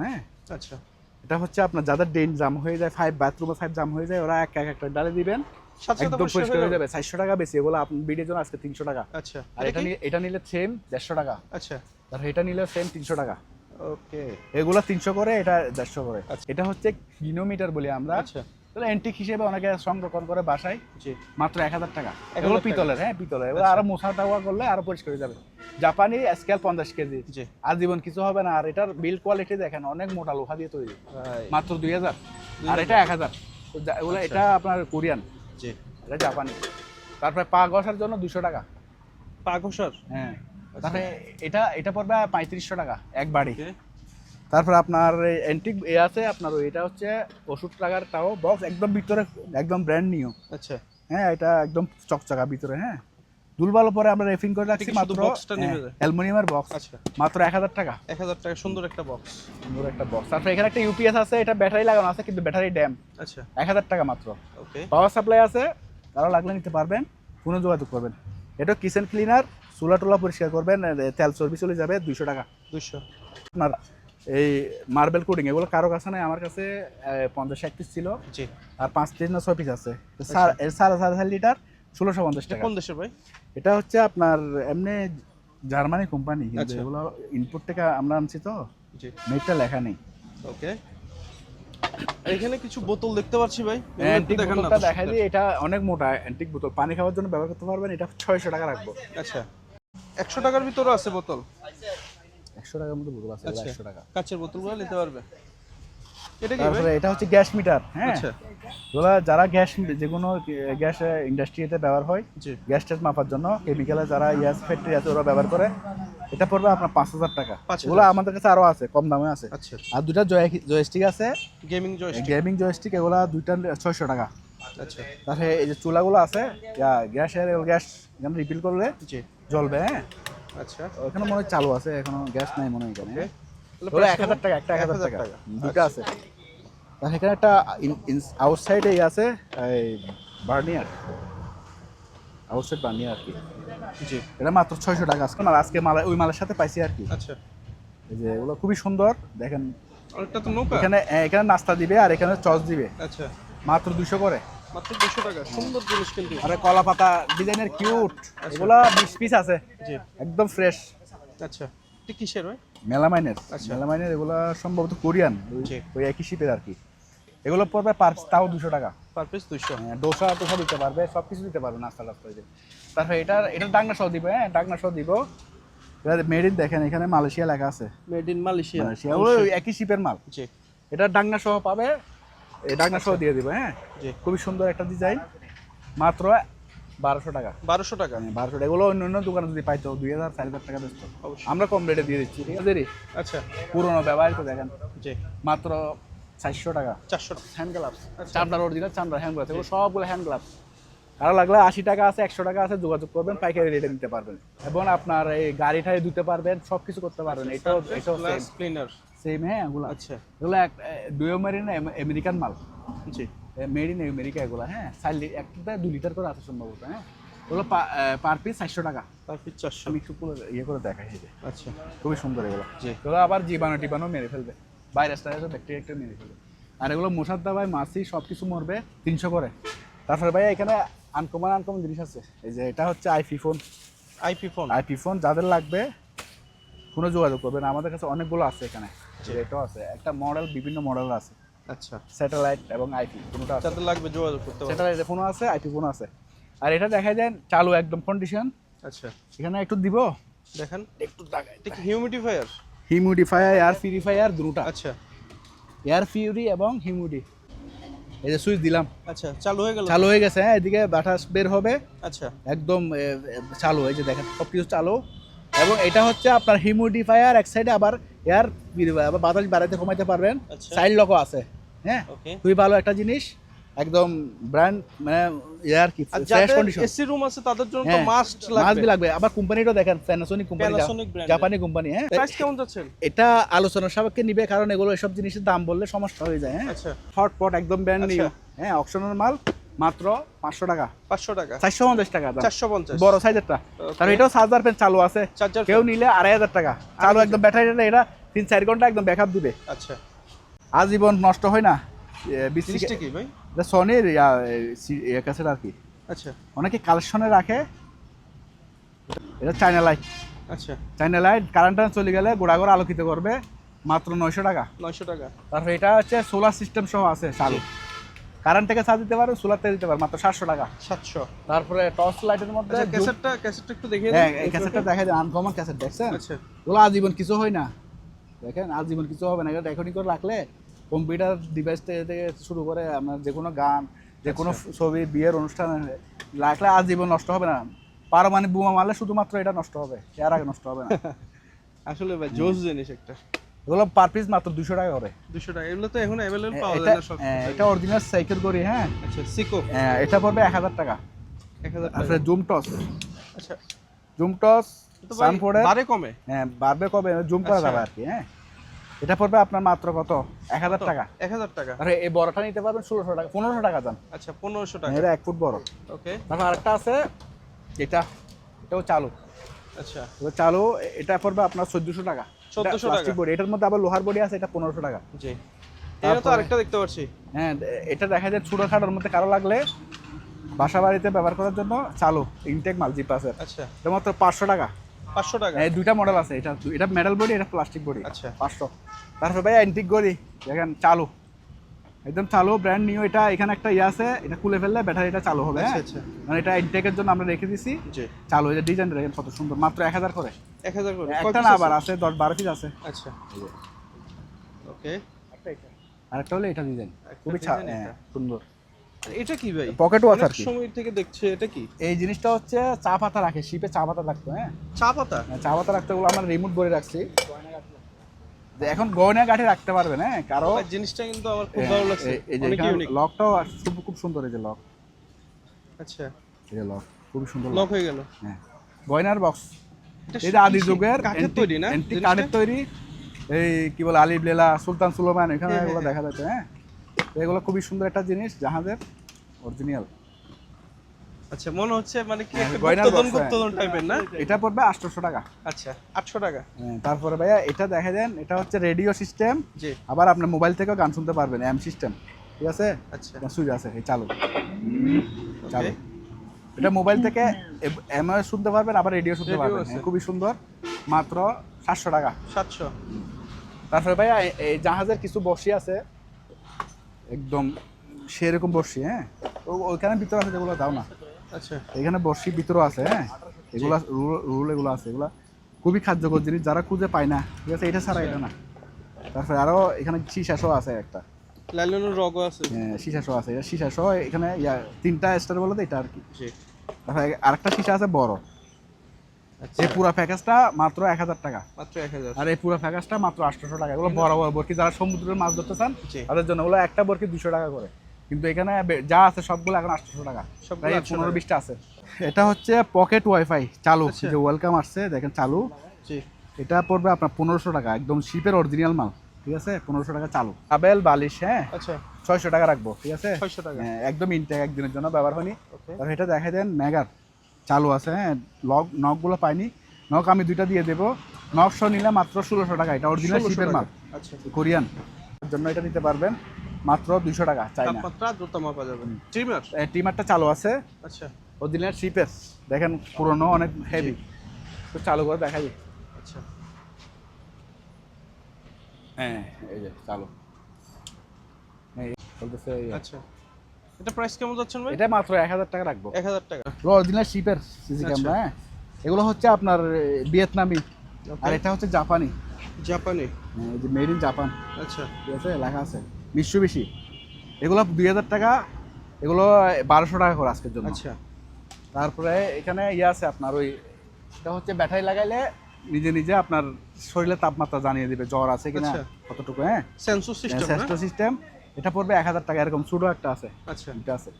হ্যাঁ, আচ্ছা, এটা হচ্ছে আপনার যাদের ড্রেন জাম হয়ে যায়, 5 বাথরুমে 5 জাম হয়ে যায়, ওরা একটা ডালে দিবেন, সাথে সাথে একদম পরিষ্কার হয়ে যাবে। যাবে। 400 টাকা বেশি, এগুলো আপনার ভিডিওর জন্য আজকে 300 টাকা। আচ্ছা, আর এটা নিলে সেম 150 টাকা। আচ্ছা, আর এটা নিলে সেম 300 টাকা। ওকে, এগুলো 300 করে, এটা 150 করে। আচ্ছা। এটা হচ্ছে কিলোমিটার বলি আমরা, আচ্ছা, তাহলে অ্যান্টিক হিসেবে অনেকে সংরক্ষণ করে বাসায়, জি, মাত্র 1000 টাকা। 1000 এগুলো টাকা। পিতলের, হ্যাঁ পিতলের, এগুলো আচ্ছা। আরো মোছা টাওয়া করলে আরো পরিষ্কার হয়ে যাবে। জাপানি স্কেল 50 কেজি, জি, আজীবন কিছু হবে না। আর এটার বিল কোয়ালিটি দেখেন, অনেক মোটা লোহা দিয়ে তৈরি, ভাই, মাত্র 2000। আর এটা 1000। এগুলো আচ্ছা। এটা আপনার কোরিয়ান, জি, এটা জাপানি। তারপরে পা ঘষার জন্য 200 টাকা। পা ঘষার, হ্যাঁ, তারপরে এটা পড়বে 3500 টাকা এক বাড়ি। ওকে, তারপর আপনার অ্যান্টিক আছে আপনার, এটা হচ্ছে ওষুধ টাকার তাও বক্স, একদম ভিতরে একদম ব্র্যান্ড নিউ। আচ্ছা, হ্যাঁ, এটা একদম চকচকা ভিতরে। হ্যাঁ, দুলবালো পরে আমরা রেফিং করে রাখছি, এটা কি শুধু মাত্র বক্সটা নিবে যায়? অ্যালুমিনিয়ামের বক্স, আচ্ছা, মাত্র 1000 টাকা। 1000 টাকা, সুন্দর একটা বক্স। সুন্দর একটা বক্স। তারপর এখানে একটা ইউপিএস আছে, এটা ব্যাটারি লাগানো আছে কিন্তু ব্যাটারি ড্যাম, আচ্ছা, 1000 টাকা মাত্র। ওকে, পাওয়ার সাপ্লাই আছে, তারা লাগলে নিতে পারবেন, ফোনে যোগাযোগ করবেন। এটা কিচেন ক্লিনার, চুলা টোলা পরিষ্কার করবেন, তেল চর্বি চলে যাবে, 200 টাকা। 200, আপনার এই মার্বেল কোডিং, এগুলো কারো কাছে নাই, আমার কাছে 50-60 পিস ছিল, জি। আর 5 পিস না 6 পিস আছে। 4.5 লিটার 1650 এটা টাকা। কোন দেশের ভাই? এটা হচ্ছে আপনার এমনি জার্মানি কোম্পানি, কিন্তু আচ্ছা। এগুলো ইনপুট থেকে আমরা আনছি তো, জি, মেটটা লেখা নেই। ওকে। আর এখানে কিছু বোতল দেখতে পাচ্ছি ভাই, এগুলো একটু অ্যান্টিক দেখান না বোতলটা দর্শকদের। দেখাই দিই, এটা অনেক মোটা অ্যান্টিক বোতল, পানি খাওয়ার জন্য ব্যবহার করতে পারবেন। এটা 600 টাকা রাখবো। আচ্ছা, 100 টাকার ভিতরে আছে বোতল। 100 টাকার মতো বোতল আছে, আচ্ছা, 100 টাকা। কাচের বোতলগুলো নিতে পারবে। এটা কি ভাই? তারপরে এটা হচ্ছে গ্যাস মিটার। হ্যাঁ, আচ্ছা, এগুলো যারা গ্যাস, যে কোনো গ্যাস ইন্ডাস্ট্রিতে ব্যবহার হয়, জি, গ্যাস টেস মাপার জন্য, কেমিক্যালে যারা ফ্যাক্টরি আছে ওরা ব্যবহার করে, এটা পড়বে আপনার 5000 টাকা। 5000 এগুলো আমাদের কাছে আরো আছে, কম দামে আছে। আচ্ছা, আর দুটা জয়স্টিক আছে, গেমিং জয়স্টিক। গেমিং জয়স্টিক, এগুলা দুইটা 600 টাকা। আচ্ছা, তারপরে এই যে চুলাগুলো আছে, গ্যাসের গ্যাস এখানে রিফিল করলে জি, জ্বলবে। হ্যাঁ, আচ্ছা, ওখানে মনে হয় চালু আছে, এখনো গ্যাস নাই মনে হয় এখানে। ওকে। ওগুলো 1000 টাকা, একটা 1000 টাকা, দুটো আছে। আর এখানে একটা আউটসাইড এই আছে, এই বার্নিয়ার, আউটসাইড বার্নিয়ার আর কি। জি, এটা মাত্র 600 টাকা। আজকে মাল ওই মালের সাথে পাইছি আর কি। আচ্ছা। এই যে এগুলো খুবই সুন্দর দেখেন। আরেকটা তো নৌকা। এখানে নাস্তা দিবে আর এখানে চস দিবে, আচ্ছা, মাত্র 200 করে। মাত্র 200 টাকা, সুন্দর জিনিস কিন্তু। আরে কলা পাতা ডিজাইনের কিউট, এগুলো 20 পিস আছে, জি, একদম ফ্রেশ। আচ্ছা, এটা কিসের ভাই? মেলামাইনের, আচ্ছা। মেলামাইনের এগুলো সম্ভবত কোরিয়ান, জি। ওই একই শিপের আর কি। এগুলো পড়বে তাও 200 টাকা। Per piece 200। ডোসা টোসা দিতে পারবে, সব কিছু দিতে পারবে, নাস্তা টাস্তা দিতে। তারপরে এটার ডাকনা সহ দিব। হ্যাঁ, ডাকনা সহ দিব। এটা মেড ইন, দেখেন এখানে মালয়েশিয়া লেখা আছে, মেড ইন মালয়েশিয়া। মালয়েশিয়া, ওই একই শিপের মাল। জি, এটার ডাকনা সহ পাবে, এই ডাকনা সহ দিয়ে দিব। হ্যাঁ, জি, খুবই সুন্দর একটা ডিজাইন, মাত্র 1200 টাকা। 1200 টাকা। 1200 টাকা। এগুলো অন্য অন্য দোকানে যদি পাইতো 2000-4000 টাকা বেচত, অবশ্যই। আমরা কম রেটে দিয়ে দিচ্ছি। ঠিক আছে, আচ্ছা, পুরোনো ব্যবহারিত দেখেন, জি, মাত্র 400 টাকা। 400 টাকা। হ্যান্ড গ্লাভস, আচ্ছা। চামড়ার অরিজিনাল চামড়ার হ্যান্ড গ্লাভস, এগুলো সবগুলো হ্যান্ড গ্লাভস। কারো লাগলে 80 টাকা আছে, 100 টাকা আছে, যোগাযোগ করবেন, পাইকারি রেটে নিতে পারবেন। এবং আপনার এই গাড়ি টাড়ি ধুতে পারবেন, সব কিছু করতে পারবেন। এটাও গ্লাস ক্লিনার। সেম। হ্যাঁ, এগুলো আচ্ছা, এগুলো ডুয়ো মেরিন আমেরিকান মাল, জি, মেড ইন আমেরিকা এগুলো। হ্যাঁ, একটা 2 লিটার করে আছে সম্ভবত। হ্যাঁ, এগুলো পার পিস 400 টাকা। Per piece 400। আমি একটু ইয়ে করে দেখাই, এই যে আচ্ছা, খুবই সুন্দর এগুলো। জি, এগুলো আবার জীবাণু টিবাণু মেরে ফেলবে, ভাইরাস টাইরাস ব্যাকটেরিয়া একটা মেরে ফেলবে। আর এগুলো মশার দাবায় মাছি সব কিছু মরবে, 300 করে। তারপরে ভাই এখানে আনকমন জিনিস আছে, এই যে এটা হচ্ছে আইপি ফোন। আইপি ফোন যাদের লাগবে কোনো যোগাযোগ করবেন, আমাদের কাছে অনেকগুলো আছে এখানে। এটাও আছে, একটা মডেল, বিভিন্ন মডেল আছে। আচ্ছা, স্যাটেলাইট এবং আইপি কোনোটা আছে। যাদের লাগবে যোগাযোগ করতে পারবেন। স্যাটেলাইট ফোনও আছে, আইপি ফোনও আছে। আর এটা দেখাই দেন চালু একদম কন্ডিশন। আচ্ছা, এখানে একটু দিব, দেখেন, একটু দেখাই। এটা কি হিউমিডিফায়ার? হিউমিডিফায়ার, এয়ার পিউরিফায়ার দুটো, আচ্ছা এয়ার পিউরি এবং হিউমিডি। এই যে সুইচ দিলাম, আচ্ছা, চালু হয়ে গেল। চালু হয়ে গেছে। হ্যাঁ, এদিকে বাতাস বের হবে আচ্ছা একদম চালু। এই যে দেখেন সব কিছু চালু। এবং এটা হচ্ছে আপনার হিউমিডিফায়ার, এক সাইডে আবার এয়ার পিউরিফায়ার, আবার বাতাস বাড়াইতে কমাইতে পারবেন। আচ্ছা। সাইড লকও আছে। হ্যাঁ, ওকে। খুবই ভালো একটা জিনিস, একদম ব্র্যান্ড, মানে এয়ার কি আর ফ্রেশ যাদের কন্ডিশন। এসি রুম আছে তাদের জন্য তো হ্যাঁ, মাস্ট মাস্ট লাগবে। লাগবে। আবার কোম্পানিটা দেখেন, প্যানাসোনিক কোম্পানি, Panasonic brand জাপানি কোম্পানি। হ্যাঁ, প্রাইস কেমন যাচ্ছেন? এটা আলোচনার সাপেক্ষে নিবে, কারণ এগুলো এসব জিনিসের দাম বললে সমস্যা হয়ে যায়। হ্যাঁ, আচ্ছা হটপট একদম ব্র্যান্ড নিউ। আচ্ছা। হ্যাঁ, অকশনের মাল, মাত্র 500 টাকা, 500 টাকা, 450 টাকা দাম। 450 বড় সাইজেরটা। তার এটাও চার্জার পেন চালু আছে, চার্জার কেউ নিলে 2500 টাকা চালু, একদম ব্যাটারিটা এটা 3-4 ঘন্টা একদম ব্যাকআপ দিবে, আচ্ছা। আজীবন নষ্ট হয় না। জিনিসটা কি ভাই? সনির ক্যাসেট আর কি, আচ্ছা অনেকে কালেকশনে রাখে। এটা চায়না লাইট, আচ্ছা, চায়না লাইট কারেন্ট চলে গেলে গোড়া গোড়া আলোকিত করবে, মাত্র 900 টাকা। 900 টাকা। তারপর এটা হচ্ছে সোলার সিস্টেম সহ আছে চালু, কারেন্ট থেকে চার্জ দিতে পারো, সোলার থেকে দিতে পারো, মাত্র 700 টাকা। 700। তারপরে টর্চ লাইটের মধ্যে আচ্ছা, ক্যাসেটটা একটু দেখিয়ে হ্যাঁ, দিন। এই ক্যাসেটটা দেখা যায়, আনকমন ক্যাসেট দেখছেন? আচ্ছা ওগুলো আজীবন কিছু হয় না, দেখেন আজীবন কিছু হবে না। এটা রেকর্ডিং করে রাখলে কম্পিউটার ডিভাইস থেকে শুরু করে আপনার যে কোনো গান, যে কোনো ছবি, বিয়ের অনুষ্ঠানে রাখলে আজীবন নষ্ট হবে না। পারমাণবিক বোমা মারলে শুধুমাত্র এটা নষ্ট হবে, এর আগে নষ্ট হবে না। আসলে ভাই জোস জিনিস একটা। এগুলো পার পিস মাত্র 200 টাকা করে। 200 টাকা। এগুলো তো এখন अवेलेबल পাওয়া এটা যায় না সব। এটা অরিজিনাল সাইকেল করি। হ্যাঁ, আচ্ছা সিকো এটা পড়বে 1000 টাকা। 1000 টাকা। তারপরে জুম টস, আচ্ছা জুম টস তো ভাই সানফোর্ডের, বারে কমে। হ্যাঁ বাড়বে কবে জুম করা আচ্ছা। যাবে আর কি। হ্যাঁ, এটা পড়বে আপনার মাত্র কত, 1000 টাকা। 1000 টাকা। আর এই বড়টা নিতে পারবেন 1600 টাকা, 1500 টাকা দাম। আচ্ছা 1500 টাকা। এটা 1 ফুট বড়। ওকে তারপর আরেকটা আছে, এটাও চালু, আচ্ছা এটা চালু, এটা পড়বে আপনার 1400 টাকা। 1400 টাকা। বডি, এটার মধ্যে আবার লোহার বডি আছে, এটা 1500 টাকা। জি। এটা তো তারপরে- আরেকটা দেখতে পাচ্ছি। হ্যাঁ, এটা দেখা যায় ছোটখাটোর মধ্যে কারো লাগলে বাসা বাড়িতে ব্যবহার করার জন্য চালু, ইনটেক মাল জিপাসের, আচ্ছা এটা মাত্র 500 টাকা। 500 টাকা। এই দুইটা মডেল আছে, এটা মেটাল বডি, এটা প্লাস্টিক বডি। আচ্ছা। 500। তারপর ভাই অ্যান্টিক গড়ি দেখেন চালু, একদম চালু, ব্র্যান্ড নিউ। এটা এখানে একটা ইয়ে আছে, এটা খুলে ফেললে ব্যাটারিটা চালু হবে। আচ্ছা হ্যাঁ, আচ্ছা মানে এটা ইনটেকের জন্য আমরা রেখে দিছি জি। চালু। এই যে ডিজাইন দেখেন কত সুন্দর, মাত্র 1000 করে। 1000 করে। একটা না, আবার আছে 10-12 পিস আছে। আচ্ছা ওকে। আর একটা হলো এটা ডিজাইন, খুবই design এটা। সুন্দর। এটা কি ভাই? পকেটও আছে আর অনেক কি। সময় থেকে দেখছে, এটা কি? এই জিনিসটা হচ্ছে চা পাতা রাখে, শিপে চা পাতা রাখতো। হ্যাঁ, চা পাতা। চা পাতা রাখতে, ওগুলো আমরা রিমোট করে রাখছি, যে এখন গয়না গাঠে রাখতে পারবেন। হ্যাঁ, কারো ভাই, জিনিসটা কিন্তু আমার খুব ভালো লাগছে। এই যে অনেক ইউনিক। লকটাও খুব সুন্দর। এই যে লক, আচ্ছা এই যে লক খুবই সুন্দর লক হয়ে গেল। হ্যাঁ, গয়নার বক্স। এটা এই যে আদি যুগের কাঠের তৈরি না? অ্যান্টিক জিনিসটা? কাঠের তৈরি। এই কি বলে, আলিফ লেলা, সুলতান সুলেমান, এখানে হ্যাঁ, এগুলো হ্যাঁ, দেখা যাচ্ছে। হ্যাঁ, তো এগুলো খুবই সুন্দর একটা জিনিস, জাহাজের অরিজিনাল। আচ্ছা মনে হচ্ছে মানে কি হ্যাঁ, একটা গয়নার গুপ্তধন box, হ্যাঁ। গুপ্তধন টাইপের না? এটা পড়বে 800 টাকা। আচ্ছা 800 টাকা। হ্যাঁ, তারপরে ভাইয়া এটা দেখা দেন, এটা হচ্ছে রেডিও সিস্টেম, জি আবার আপনার মোবাইল থেকেও গান শুনতে পারবেন, এম সিস্টেম। ঠিক আছে, আচ্ছা সুইচ আছে, এই চালু চালু। ওকে। এটা মোবাইল থেকে এম শুনতে পারবেন, আবার রেডিও শুনতে Radio পারবেন। আছে। হ্যাঁ, খুবই সুন্দর, মাত্র 700 টাকা। 700। তারপরে ভাইয়া এই জাহাজের কিছু বর্ষি আছে, একদম সেরকম বর্ষি। হ্যাঁ, ওইখানে ভিতরে আছে, যেগুলো দাও না, আচ্ছা এখানে বর্ষি ভিতরে আছে। হ্যাঁ, এগুলা রুল এগুলো আছে, এগুলা খুবই খাদ্যকর জিনিস, যারা খুঁজে পায় না। ঠিক আছে, এটা ছাড়া এটা না। তারপরে আরো এখানে সীসা শো আছে একটা, লাইলনের রগও আছে। সীসা শো আছে, এটা সীসা শো। এখানে 3টা স্টার বলে তো, এটা আর কি। জি তারপরে আরেকটা সীসা আছে বড়। আচ্ছা এই পুরো প্যাকেজটা মাত্র 1000 টাকা, মাত্র 1000। আর এই পুরো প্যাকেজটা মাত্র 800 টাকা। এগুলো বড় বড় বরকি, যারা সমুদ্রের মাছ ধরতে চান জি তাদের জন্য। ওগুলো একটা বরকি 200 টাকা করে, কিন্তু এখানে যা আছে সবগুলো এখন 800 টাকা, সবগুলো প্রায় 800 টাকা। 15-20টা আছে। এটা হচ্ছে পকেট ওয়াইফাই চালু, আচ্ছা। যে ওয়েলকাম আসছে দেখেন চালু। জি এটা পড়বে আপনার 1500 টাকা, একদম শিপের অরিজিনাল মাল। ঠিক আছে, 1500 টাকা চালু। আবেল বালিশ, হ্যাঁ, আচ্ছা 600 টাকা রাখবো। ঠিক আছে, 600 টাকা। হ্যাঁ, একদম ইনটেক, একদিনের জন্য ব্যবহার হয়নি। ওকে আর এটা দেখাই দেন, ম্যাগার চালু আছে। হ্যাঁ, নখগুলো পাইনি, নখ আমি 2টা দিয়ে দেবো। নখ সহ নিলে মাত্র 1600 টাকা, এটা অরিজিনাল 1600 শিপের টাকা। মাল, আচ্ছা কোরিয়ান। এর জন্য এটা নিতে পারবেন মাত্র 200 টাকা, চাই না। তাপমাত্রা দ্রুত মাপা যাবে। ট্রিমার। টিমারটা চালু আছে, আচ্ছা অরিজিনাল শিপের, দেখেন পুরনো, অনেক হেভি। তো চালু করে দেখাই। আচ্ছা হ্যাঁ, এই যে চালু, এই চলতেছে। আচ্ছা এটা প্রাইস কেমন যাচ্ছেন ভাই? এটা মাত্র 1000 টাকা রাখবো। 1000 টাকা। অরিজিনাল শিপের সিসি আচ্ছা। ক্যামেরা। হ্যাঁ, এগুলো হচ্ছে আপনার ভিয়েতনামি, আর এটা হচ্ছে জাপানি। জাপানি। এই যে মেড ইন জাপান, আচ্ছা ঠিক আছে, লেখা আছে মিৎসুবিশি। এগুলো 2000 টাকা, এগুলো 1200 টাকা করে আজকের জন্য। আচ্ছা তারপরে এখানে ইয়ে আছে আপনার, ওই এটা হচ্ছে ব্যাটারি লাগাইলে নিজে নিজে আপনার শরীরের তাপমাত্রা জানিয়ে দিবে, জ্বর আছে কিনা, আচ্ছা। কতটুকু। হ্যাঁ, সেন্সর সিস্টেম না? Sensor system. এটা পড়বে 1000 টাকা, এরকম ছোটো একটা আছে, আচ্ছা এটা আছে।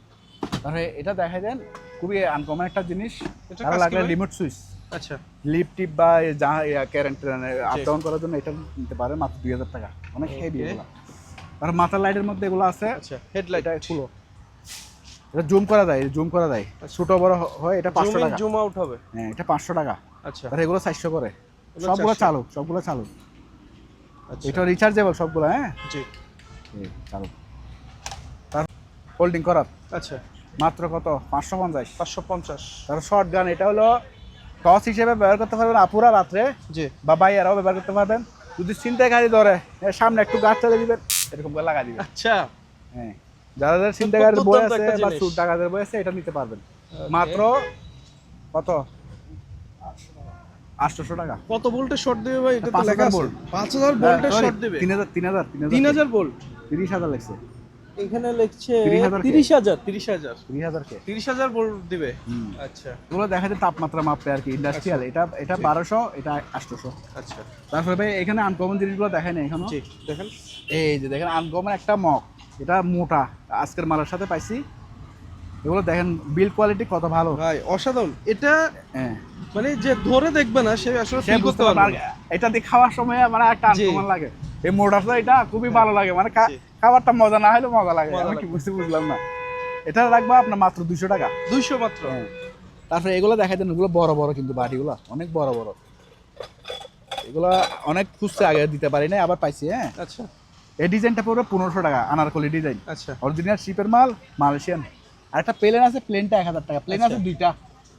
তাহলে এটা দেখাই দেন, খুবই আনকমন একটা জিনিস। এটা তার কাজ কি লাগলে ভাই? রিমোট সুইচ, আচ্ছা লিপ টিপ বা যা কারেন্ট আপ ডাউন করার জন্য এটা নিতে পারে মাত্র 2000 টাকা, অনেক হেভি Okay. এগুলো। আর মাথার লাইটের মধ্যে এগুলো আছে। আচ্ছা হেডলাইট এটা খুলো, এটা জুম করা যায়, জুম করা যায়, ছোট বড় হয়। এটা 500 জুম ইন টাকা। জুম আউট হবে। হ্যাঁ, এটা 500 টাকা। আচ্ছা আর এগুলো 400 করে। এগুলো সবগুলো 400 চালু, সবগুলো চালু। আচ্ছা এটা রিচার্জেবল সবগুলো। হ্যাঁ, জি এই চালু। তার হোল্ডিং করার আচ্ছা মাত্র কত? 550। 550। তার শর্ট গান, এটা হলো টস হিসেবে ব্যবহার করতে পারবেন আপুরা রাত্রে, জি বা বাইয়ারাও ব্যবহার করতে পারবেন। যদি চিন্তায় গাড়ি ধরে, সামনে একটু গাছ চালিয়ে দিবেন, এরকম করে লাগা দিবেন। আচ্ছা হ্যাঁ, যারা চিন্তা গাড়ির বই দুর্দান্ত আছে একটা বা জিনিস। সুট টাকাদের বই আছে, এটা নিতে পারবেন মাত্র কত? 800 টাকা। কত ভোল্টের শর্ট দিবে ভাই? এটা তো 5000 লেখা আছে ভোল্ট। 5000 ভোল্টের Sorry, শর্ট দিবে। 3000 3000 ভোল্ট। 30,000 লাগছে। এখানে লিখছে 30,000 কে? 30000 30000 30,000 কে? 30000 ভোল্ট দিবে। হুম। আচ্ছা এগুলো দেখা যায় তাপমাত্রা মাপে আর কি, ইন্ডাস্ট্রিয়াল। এটা 1200, এটা 800। আচ্ছা তারপরে ভাই এখানে আনকমন জিনিসগুলো দেখায় না এখনো। জি দেখেন এই যে দেখেন আনকমন একটা মগ, এটা মোটা, আজকের মালের সাথে পাইছি। এগুলো দেখেন বিল্ড কোয়ালিটি কত ভালো। ভাই অসাধারণ। এটা হ্যাঁ, মানে যে ধরে দেখবে না সে আসলে সে ফিল বুঝতে করতে পারবে পারবে। না। এটা দিয়ে খাওয়ার সময় মানে একটা জি। আনকমন লাগে। এই মোটাটা এটা খুবই ভালো লাগে, মানে জি। খাবারটা মজা না হলে মজা লাগে। মজা আমি কি লাগে। বুঝলাম না। এটা রাখবো আপনার মাত্র 200 টাকা। 200 মাত্র। হ্যাঁ। তারপরে এগুলো দেখা দেন, এগুলো বড় বড় কিন্তু বাটিগুলো অনেক বড় বড়। এগুলো অনেক খুঁজতে আগে দিতে পারি না, আবার পাইছি। হ্যাঁ, আচ্ছা এই ডিজাইনটা পড়বে 1500 টাকা, আনারকলি ডিজাইন, আচ্ছা অরিজিনাল শিপের মাল, মালয়েশিয়ান। আর একটা প্লেন আছে, প্লেনটা 1000 টাকা। প্লেন আছে 2টা,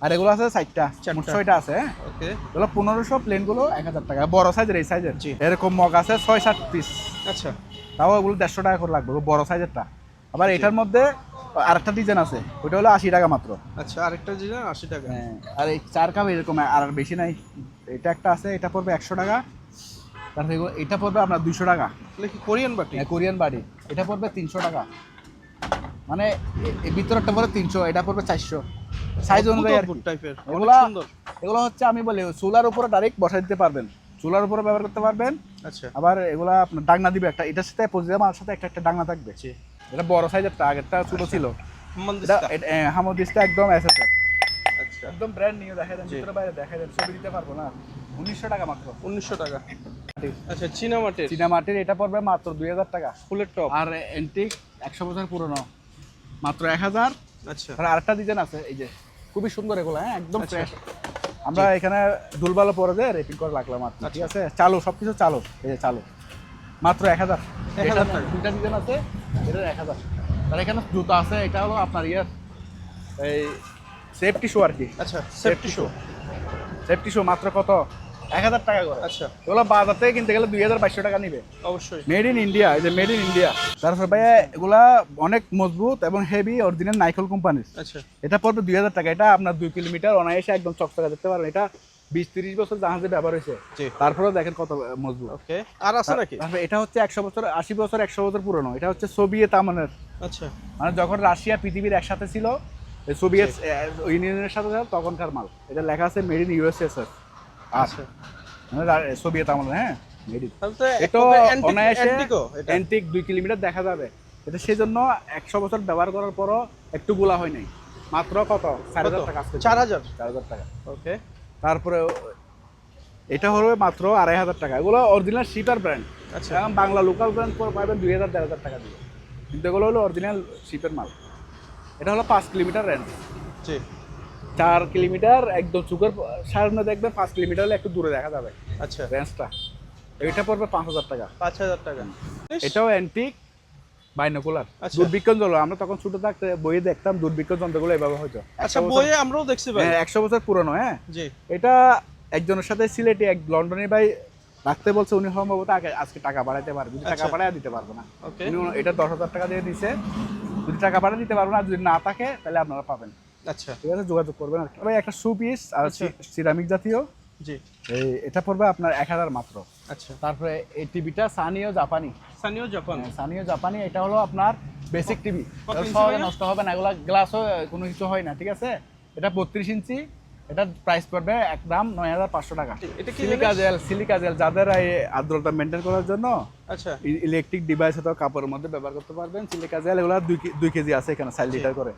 আর এগুলো আছে 4টা, মোট 6টা আছে। হ্যাঁ, ওকে এগুলো 1500, প্লেনগুলো 1000 টাকা। বড় সাইজের, এই সাইজের জি। এরকম মগ আছে 6-7 পিস, আচ্ছা তাও এগুলো 150 টাকা করে লাগবে, বড় সাইজেরটা। আবার এটার মধ্যে আরেকটা ডিজাইন আছে, ওইটা হলো 80 টাকা মাত্র। আচ্ছা আরেকটা জিনিস 80 টাকা। হ্যাঁ, আর এই 4 কাপ এরকম আর বেশি নাই। এটা একটা আছে, এটা পড়বে 100 টাকা। তারপরে এটা পড়বে আপনার 200 টাকা। এটা কি কোরিয়ান বাটি? কোরিয়ান বাড়ি, এটা পড়বে 300 টাকা। মানে এই ভিতরটা পড়বে 300, এটা পড়বে 400, সাইজ অনুযায়ী আর কি। টাইপের অনেক এগুলা সুন্দর। এগুলো হচ্ছে আমি বলি চুলার উপরে ডাইরেক্ট বসাই দিতে পারবেন, চুলার উপরে ব্যবহার করতে পারবেন। আচ্ছা আবার এগুলা আপনার ডাকনা দিবে একটা, এটার সাথে প্রতিটা মালের সাথে একটা একটা ডাকনা থাকবে। জি এটা বড় সাইজেরটা, আগেরটা ছোট ছিল। মন্দিস্তা। এটা হামদিসটা একদম এসএসআর, আচ্ছা একদম ব্র্যান্ড নিউ। দেখাই দেন জি। ভিতরে বাইরে, দেখাই দেন, ছবি দিতে পারবো না। 1900 টাকা মাত্র। 1900 টাকা। আচ্ছা চীনা মাটির চীনা মাটির, এটা পড়বে মাত্র 2000 টাকা। ফুলের টপ। আর এন্টিক 100 বছর পুরনো, মাত্র 1000। আচ্ছা আর আরেকটা ডিজাইন আছে, এই যে খুবই সুন্দর এগুলো। হ্যাঁ, একদম আচ্ছা। ফ্রেশ। আমরা এখানে দুলবালো পরে যে রেপিং করে রাখলাম মাত্র, ঠিক আছে। চালু, সবকিছু চালু, এই যে চালু, মাত্র 1000। 1000 টাকা। দুইটা ডিজাইন আছে, এটা 1000। আর এখানে জুতা আছে, এটা হলো আপনার ইয়ার এই সেফটি শু আর কি। আচ্ছা সেফটি শো। সেফটি শু মাত্র কত? 1000 টাকা করে। আচ্ছা এগুলো বাজার থেকে কিনতে গেলে 2200 টাকা নিবে। অবশ্যই। মেড ইন ইন্ডিয়া, এই যে মেড ইন ইন্ডিয়া। তারপর ভাইয়া এগুলা অনেক মজবুত এবং হেভি, অরিজিনাল নাইকল কোম্পানির। আচ্ছা এটা পড়বে 2000 টাকা। এটা আপনার 2 কিলোমিটার অনায়াসে একদম চকচকা দেখতে পারবেন। এটা 20-30 বছর জাহাজে ব্যবহার হয়েছে, জি তারপরেও দেখেন কত মজবুত। ওকে আর আছে নাকি? তারপরে এটা হচ্ছে 100 বছর, 80 বছর, 100 বছর পুরনো। এটা হচ্ছে সোভিয়েত আমলের, আচ্ছা মানে যখন রাশিয়া পৃথিবীর একসাথে ছিল, এই সোভিয়েত ইউনিয়নের সাথে ছিল, তখনকার মাল। এটা লেখা আছে মেড ইন ইউএসএসআর। আচ্ছা মানে সোভিয়েত আমল। হ্যাঁ, মেড ইন। তাহলে তো এটা অনায়াসে অ্যান্টিকো এটা। অ্যান্টিক 2 কিলোমিটার দেখা যাবে। এটা সেজন্য 100 বছর ব্যবহার করার পরও একটু গোলা হয় নাই। মাত্র কত? 4000 টাকা। 4000 4000 টাকা। ওকে তারপরে এটা হলো মাত্র 2500 টাকা। এগুলো অরিজিনাল শিপার ব্র্যান্ড। আচ্ছা এখন বাংলা লোকাল ব্র্যান্ড পাবেন 2000-1500 টাকা দিয়ে, কিন্তু এগুলো হলো অরিজিনাল শিপের মাল। এটা হলো 5 কিলোমিটার রেঞ্জ। জি 4 কিলোমিটার একদম চুকের সামনে দেখবেন, 5 কিলোমিটার হলে একটু দূরে দেখা যাবে আচ্ছা রেঞ্জটা। এটা পড়বে 5000 টাকা। 5000 টাকা। এটাও অ্যান্টিক বাইনোকুলার, আচ্ছা। দূরবীক্ষণ যন্ত্র। আমরা তখন ছোট থাকতে বইয়ে দেখতাম দূরবীক্ষণ যন্ত্রগুলো এভাবে হতো। আচ্ছা বইয়ে আমরাও দেখছি ভাই। 100 বছর পুরনো। হ্যাঁ, জি এটা একজনের সাথে সিলেটে এক লন্ডনের ভাই রাখতে বলছে, উনি সম্ভবত আজকে টাকা বাড়াইতে পারবে, যদি টাকা আচ্ছা। বাড়ায় দিতে পারবে না। ওকে উনি এটা 10,000 টাকা দিয়ে দিছে, যদি টাকা বাড়ায় দিতে পারবে না, যদি না থাকে তাহলে আপনারা পাবেন, আচ্ছা ঠিক আছে, যোগাযোগ করবেন আর কি। ভাই একটা শু পিস আর আচ্ছা। সিরামিক জাতীয়, জি এটা পড়বে আপনার 1000 মাত্র। আচ্ছা তারপরে এই টিভিটা সানিও জাপানি, স্থানীয় জাপান। সানিও জাপানি, এটা হলো আপনার বেসিক টিভি, কত ইঞ্চি সহজে ভাইয়া? নষ্ট হবে না, এগুলা গ্লাসও কোনো কিছু হয় না, ঠিক আছে। এটা 32 ইঞ্চি, এটার প্রাইস পড়বে একদম 9500 টাকা। এটা কি সিলিকা জেল যাদের এই আর্দ্রতা মেনটেন করার জন্য আচ্ছা ইলেকট্রিক ডিভাইস অথবা কাপড়ের মধ্যে ব্যবহার করতে পারবেন। সিলিকা জেল এগুলো 2 কেজি আছে এখানে 4 লিটার করে,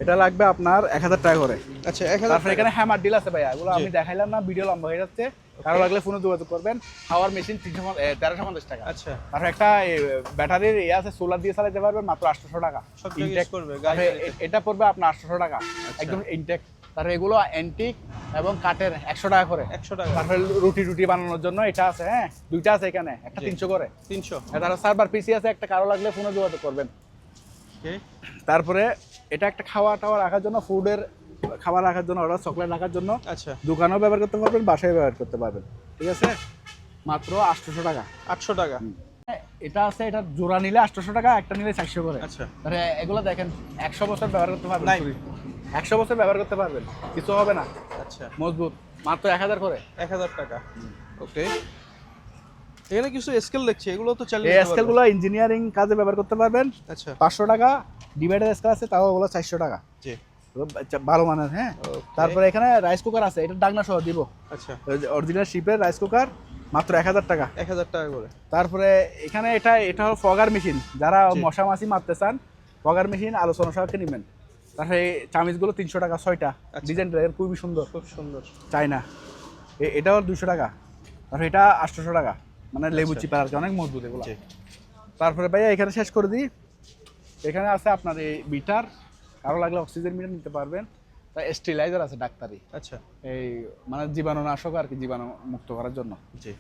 এটা লাগবে আপনার 1000 টাকা করে। আচ্ছা 1000 তারপরে এখানে হ্যামার ডিল আছে ভাইয়া, এগুলো আমি দেখাইলাম না, ভিডিও লম্বা হয়ে যাচ্ছে, কারো লাগলে ফোনে যোগাযোগ করবেন। হাওয়ার মেশিন 1350 টাকা। আচ্ছা তারপরে একটা ব্যাটারির আছে, সোলার দিয়ে চালাতে পারবেন, মাত্র 800 টাকা। সব জায়গায় Intake। use করবে, তারপরে গাড়িতে। এটা পড়বে আপনার 800 টাকা, একদম ইনটেক। তারপরে এগুলো অ্যান্টিক এবং কাঠের 100 টাকা করে। 100 টাকা। তারপরে রুটি বানানোর জন্য এটা আছে, হ্যাঁ দুইটা আছে এখানে, একটা 300 করে। 300। তারপরে সার্ভার পিসি আছে একটা, কারো লাগলে ফোনে যোগাযোগ করবেন। ওকে তারপরে এটা একটা খাওয়া টাওয়া রাখার জন্য, ফুডের খাবার রাখার জন্য, ওরা চকলেট রাখার জন্য, আচ্ছা দোকানেও ব্যবহার করতে পারবেন, বাসায় ব্যবহার করতে পারবেন, ঠিক আছে। মাত্র 800 টাকা। 800 টাকা। এটা আছে, এটা জোড়া নিলে 800 টাকা, একটা নিলে 400 করে। আচ্ছা তাহলে এগুলো দেখেন 100 বছর ব্যবহার করতে পারবেন, নাই। 100 বছর ব্যবহার করতে পারবেন, কিছু হবে না, আচ্ছা মজবুত। মাত্র 1000 করে। 1000 টাকা। ওকে এখানে কিছু স্কেল দেখছি, এগুলো তো চালিয়ে এই নিতে পারবো। স্কেলগুলো ইঞ্জিনিয়ারিং কাজে ব্যবহার করতে পারবেন। আচ্ছা 500 টাকা ডিভাইডার স্কেল আছে, তাও ওগুলো 400 টাকা, জি ভালো মানের, হ্যাঁ। Okay. তারপরে এখানে রাইস কুকার আছে, এটা ডাকনা সহ দিব, আচ্ছা অরিজিনাল শিপের রাইস কুকার, মাত্র 1000 টাকা। 1000 টাকা করে। তারপরে এখানে এটা হলো ফগার মেশিন, যারা জি। মশা মাছি মারতে চান, ফগার মেশিন আলোচনা সাপেক্ষে নেবেন। তারপরে এই চামিচগুলো 300 টাকা 6টা, আচ্ছা। ডিজাইনটা খুবই সুন্দর, খুব সুন্দর। চাইনা। এটাও 200 টাকা। তারপরে এটা 800 টাকা, মানে লেবু আচ্ছা। চিপার আর কি, অনেক মজবুত এগুলো। জি তারপরে ভাইয়া এখানে শেষ করে দিই, এখানে আছে আপনার এই মিটার, কারো লাগলে অক্সিজেন মিটার নিতে পারবেন। তা স্টেরিলাইজার আছে ডাক্তারি, আচ্ছা এই মানে জীবাণুনাশক আর কি, জীবাণু মুক্ত করার জন্য। জি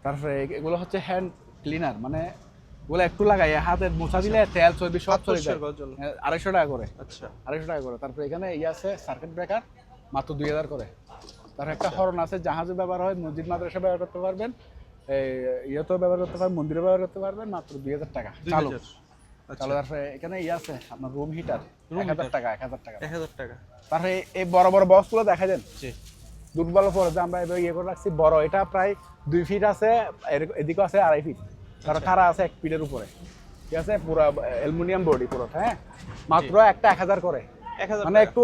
তারপরে এগুলো হচ্ছে হ্যান্ড ক্লিনার, মানে ওগুলো একটু লাগাই হাতে মোছা দিলে তেল চর্বি সব হাত চলে পরিষ্কার যায়। করার জন্য। 250 টাকা করে, আচ্ছা 250 টাকা করে। তারপরে এখানে আছে সার্কিট ব্রেকার, মাত্র 2000 করে। তারপর একটা হরন আছে, জাহাজে ব্যবহার হয়, মসজিদ মাদ্রাসা ব্যবহার করতে পারবেন, এই ইয়েতেও ব্যবহার করতে পারবেন, মন্দিরে ব্যবহার করতে পারবেন, মাত্র 2000 টাকা চালু। 2000। আচ্ছা চালু। তারপরে এখানে আছে আপনার রুম হিটার, 1000 টাকা, 1000 টাকা। 1000 টাকা। তারপরে এই বড় বড় বক্সগুলো দেখা দেন, জি দুর্বল পরে যে আমরা এবার ইয়ে করে রাখছি, বড় এটা প্রায় 2 ফিট আছে, এদিকে আছে 2.5 ফিট, তারপর খাড়া আছে 1 ফিটের উপরে, ঠিক আছে, পুরো অ্যালুমিনিয়াম বডি পুরোটা, হ্যাঁ। মাত্র একটা 1000 করে, 1000 মানে একটু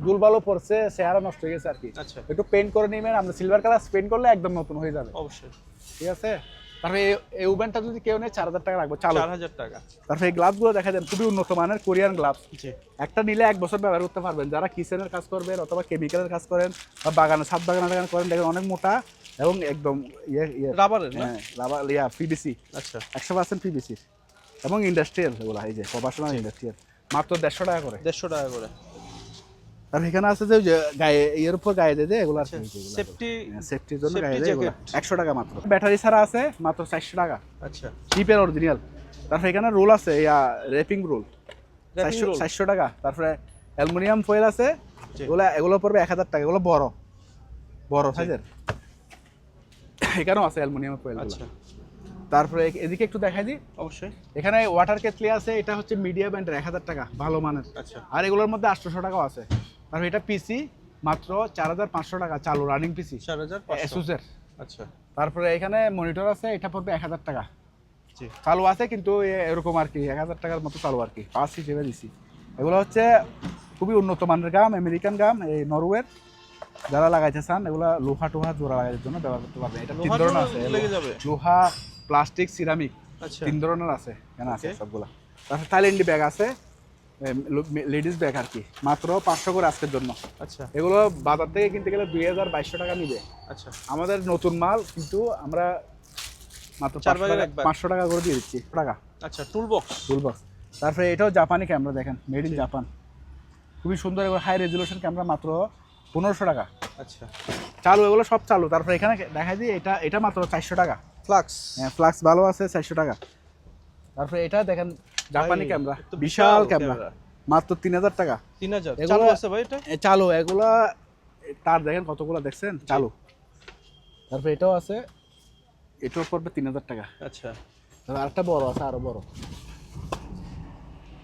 দুর্বলও পড়ছে, চেহারা নষ্ট হয়ে গেছে আর কি, আচ্ছা একটু পেইন্ট করে নেবেন আপনি, সিলভার কালার পেইন্ট করলে একদম নতুন হয়ে যাবে, অবশ্যই। ঠিক আছে। তারপরে এই ওভেনটা যদি কেউ নেয় 4000 টাকা রাখবো চালু। 4000 টাকা। তারপরে এই গ্লাভসগুলো দেখা যান, খুবই উন্নত মানের কোরিয়ান গ্লাভস, জি একটা নিলে 1 বছর ব্যবহার করতে পারবেন। যারা কিচেনের কাজ করবেন অথবা কেমিক্যালের কাজ করেন বা বাগানে, ছাদ বাগান করেন, দেখেন অনেক মোটা এবং একদম রাবারের না? হ্যাঁ রাবার, পিভিসি, আচ্ছা 100% পিভিসি এবং ইন্ডাস্ট্রিয়াল, এগুলো এই যে প্রফেশনাল ইন্ডাস্ট্রিয়াল, মাত্র 150 টাকা করে। 150 টাকা করে। আর এখানে আছে যে ওই যে গায়ে এর উপর গায়ে দিয়ে এগুলো আছে, সেফটি সেফটির জন্য গায়ে safety দেয় এগুলো, jacket। 100 টাকা মাত্র। ব্যাটারি ছাড়া আছে মাত্র 400 টাকা, আচ্ছা চিপের অরিজিনাল। তারপরে এখানে রোল আছে, র্যাপিং রোল, Wrapping roll। 400 টাকা। তারপরে অ্যালুমিনিয়াম ফয়েল আছে, জি। এগুলো পড়বে 1000 টাকা, এগুলো বড় সাইজের। এখানেও আছে অ্যালুমিনিয়াম ফয়েল। আচ্ছা তারপরে এদিকে একটু দেখাই দিই, অবশ্যই। এখানে ওয়াটার কেটলি আছে, এটা হচ্ছে মিডিয়াম ব্যান্ডের 1000 টাকা, ভালো মানের। আচ্ছা আর এগুলোর মধ্যে 800 টাকাও আছে। তারপরে এটা পিসি, মাত্র 4500 টাকা চালু, রানিং পিসি 4500। এসুসের। আচ্ছা তারপরে এখানে মনিটর আছে, এটা পড়বে 1000 টাকা জি চালু আছে, কিন্তু এরকম আর কি 1000 টাকার মতো চালু আর কি, 5 হিসেবে দিছি। এগুলো হচ্ছে খুবই উন্নত মানের গাম, আমেরিকান গাম, এই নরওয়ের। যারা লাগাইতে চান, এগুলা লোহা টোহা জোড়া লাগানোর জন্য ব্যবহার করতে পারবেন। এটা 3 ধরনের আছে, লেগে যাবে। লোহা, প্লাস্টিক, সিরামিক, আচ্ছা 3 ধরনের আছে, এখানে আছে Okay. সবগুলা। তারপরে থাইল্যান্ডি ব্যাগ আছে, লেডিস ব্যাগ আর কি, মাত্র 500 করে আজকের জন্য। আচ্ছা এগুলো বাজার থেকে কিনতে গেলে 2200 টাকা নিবে, আচ্ছা আমাদের নতুন মাল, কিন্তু আমরা মাত্র 4 ভাগের 1 ভাগ। 500 টাকা করে দিয়ে দিচ্ছি টাকা আচ্ছা টুল বক্স। টুলবক্স। তারপরে এটাও জাপানি ক্যামেরা, দেখেন মেড ইন জাপান, খুবই সুন্দর, এগুলো হাই রেজুলেশন ক্যামেরা, মাত্র 1500 টাকা আচ্ছা চালু, এগুলো সব চালু। তারপরে এখানে দেখাই দিই, এটা মাত্র 400 টাকা, ফ্লাক্স। হ্যাঁ ফ্লাক্স ভালো আছে, 400 টাকা। তারপরে এটা দেখেন জাপানি ভাই, ক্যামেরা, এত বিশাল ক্যামেরা। ক্যামেরা, মাত্র 3000 টাকা 3000 এগুলো- চালু আছে ভাই এটা? চালু। এগুলা তার দেখেন কতগুলো, দেখছেন চালু। তারপরে এটাও আছে, এটাও পড়বে 3000 টাকা। আচ্ছা তারপর আরেকটা বড় আছে, আরো বড়,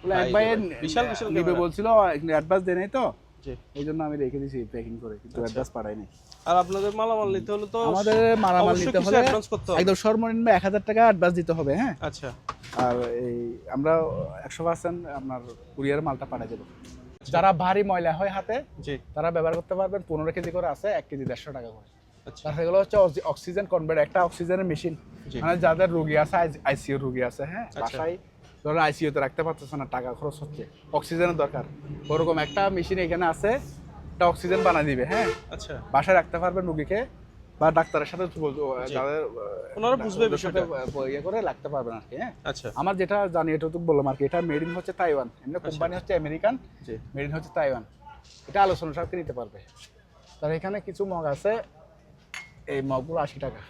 বলে এক ভাই ভাই রে ভাই, বিশাল বিশাল নিবে ক্যামেরা। বলছিল, অ্যাডভান্স দেয় নাই তো, জি। এই জন্য আমি রেখে দিয়েছি প্যাকিং করে, কিন্তু অ্যাডভান্স পাঠাইনি। আর আপনাদের মালামাল নিতে হলে তো আমাদের মালামাল অবশ্যই নিতে কিছু হলে অ্যাডভান্স করতে হবে। একদম সর্বনিম্ন 1000 টাকা অ্যাডভান্স দিতে হবে, হ্যাঁ। আচ্ছা আর এই আমরা 100% আপনার কুরিয়ার মালটা পাঠিয়ে দেবো। যারা ভারী ময়লা হয় হাতে, জি। তারা ব্যবহার করতে পারবেন। 15 কেজি করে আছে, 1 কেজি 150 টাকা করে। আচ্ছা তারপরে এগুলো হচ্ছে অক্সিজেন কনভার্ট, একটা অক্সিজেনের মেশিন, জি। মানে যাদের রোগী আছে, আইসিইউ রোগী আছে, হ্যাঁ, আচ্ছা। বাসায় ধরুন আইসিইউতে রাখতে পারতেছে না, টাকা খরচ হচ্ছে, অক্সিজেনের দরকার, ওরকম একটা মেশিন এখানে আছে, একটা অক্সিজেন বানিয়ে দিবে, হ্যাঁ। আচ্ছা বাসায় রাখতে পারবেন রোগীকে, বা ডাক্তারের সাথে জি। যাদের ওনারা বুঝবে ওদের সাথে বিষয়টা। ইয়ে করে রাখতে পারবেন আর কি, হ্যাঁ। আচ্ছা আমার যেটা জানি এটা তো বললাম আর কি, এটা মেড ইন হচ্ছে তাইওয়ান, এমনি কোম্পানি হচ্ছে আমেরিকান, জি। মেড ইন হচ্ছে তাইওয়ান। এটা আলোচনা সাপেক্ষে নিতে পারবে। তার এখানে কিছু মগ আছে, এই মগগুলো 80 টাকা।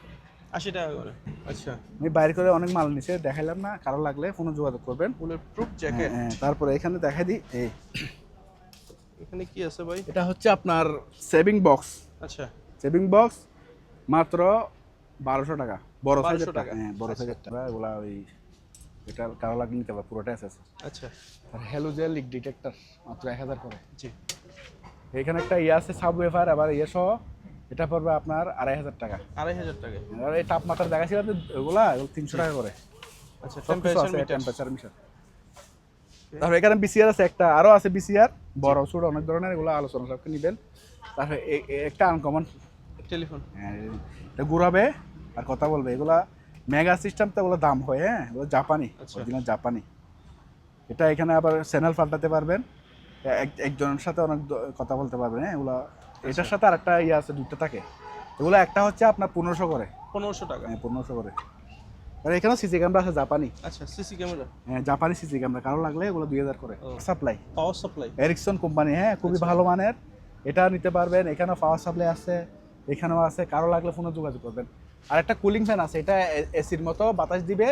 80 টাকা করে। আচ্ছা আমি বাইরে করে অনেক মাল নিচে দেখাইলাম না, কারো লাগলে ফোনে যোগাযোগ করবেন। Bullet proof jacket. হ্যাঁ, তারপরে এখানে দেখাই দিই, এই এখানে কি আছে ভাই? এটা হচ্ছে আপনার সেভিং বক্স। আচ্ছা সেভিং বক্স মাত্র 1200 টাকা, বড় 1200 সাইজের টাকা। টাকা, হ্যাঁ, বড় সাইজের টাকা। এগুলা ওই এটা কারো লাগলে নিতে পারবে, পুরোটাই আছে। আচ্ছা আর হ্যালোজেন লিক ডিটেক্টর মাত্র 1000 করে। জি। এখানে একটা ইয়ে আছে সাবওয়েফার, আবার ইয়ে সহ, এটা পড়বে আপনার 2500 টাকা। 2500 টাকা। আর এই তাপমাত্রা দেখাচ্ছিলাম যে এগুলো 300 টাকা করে। আচ্ছা সব কিছু টেম্পারেচার আছে, মিটার। Temperature metre. তারপর এখানে বিসিআর আছে একটা, আরো আছে বিসিআর, বড় ছোট অনেক ধরনের, এগুলো আলোচনা সবকে নিবেন। তারপরে একটা আনকমন টেলিফোন। এটা ঘুরাবে আর কথা বলবে, এগুলা মেগা সিস্টেম, তো এগুলো দাম হয়, হ্যাঁ, এগুলো জাপানি, আচ্ছা। অরিজিনাল জাপানি। এটা এখানে আবার চ্যানেল পাল্টাতে পারবেন, একজনের সাথে অনেক কথা বলতে পারবেন, হ্যাঁ, এগুলা। এটার সাথে আরেকটা ইয়ে আছে, দুটো থাকে। এগুলো একটা হচ্ছে আপনার 1500 করে, 1500 টাকা। হ্যাঁ, 1500 করে। আর এখানেও সিসি ক্যামেরা আছে জাপানি, আচ্ছা সিসি ক্যামেরা। হ্যাঁ, জাপানি সিসি ক্যামেরা, কারো লাগলে এগুলো 2000 করে। ও। Supply power supply. Ericsson company, হ্যাঁ, খুবই আচ্ছা। ভালো মানের, এটা নিতে পারবেন। এখানেও পাওয়ার সাপ্লাই আছে, এখানেও আছে, কারো লাগলে ফোনে যোগাযোগ করবেন। আর একটা কুলিং ফ্যান আছে, এটা এসির মতো বাতাস দিবে,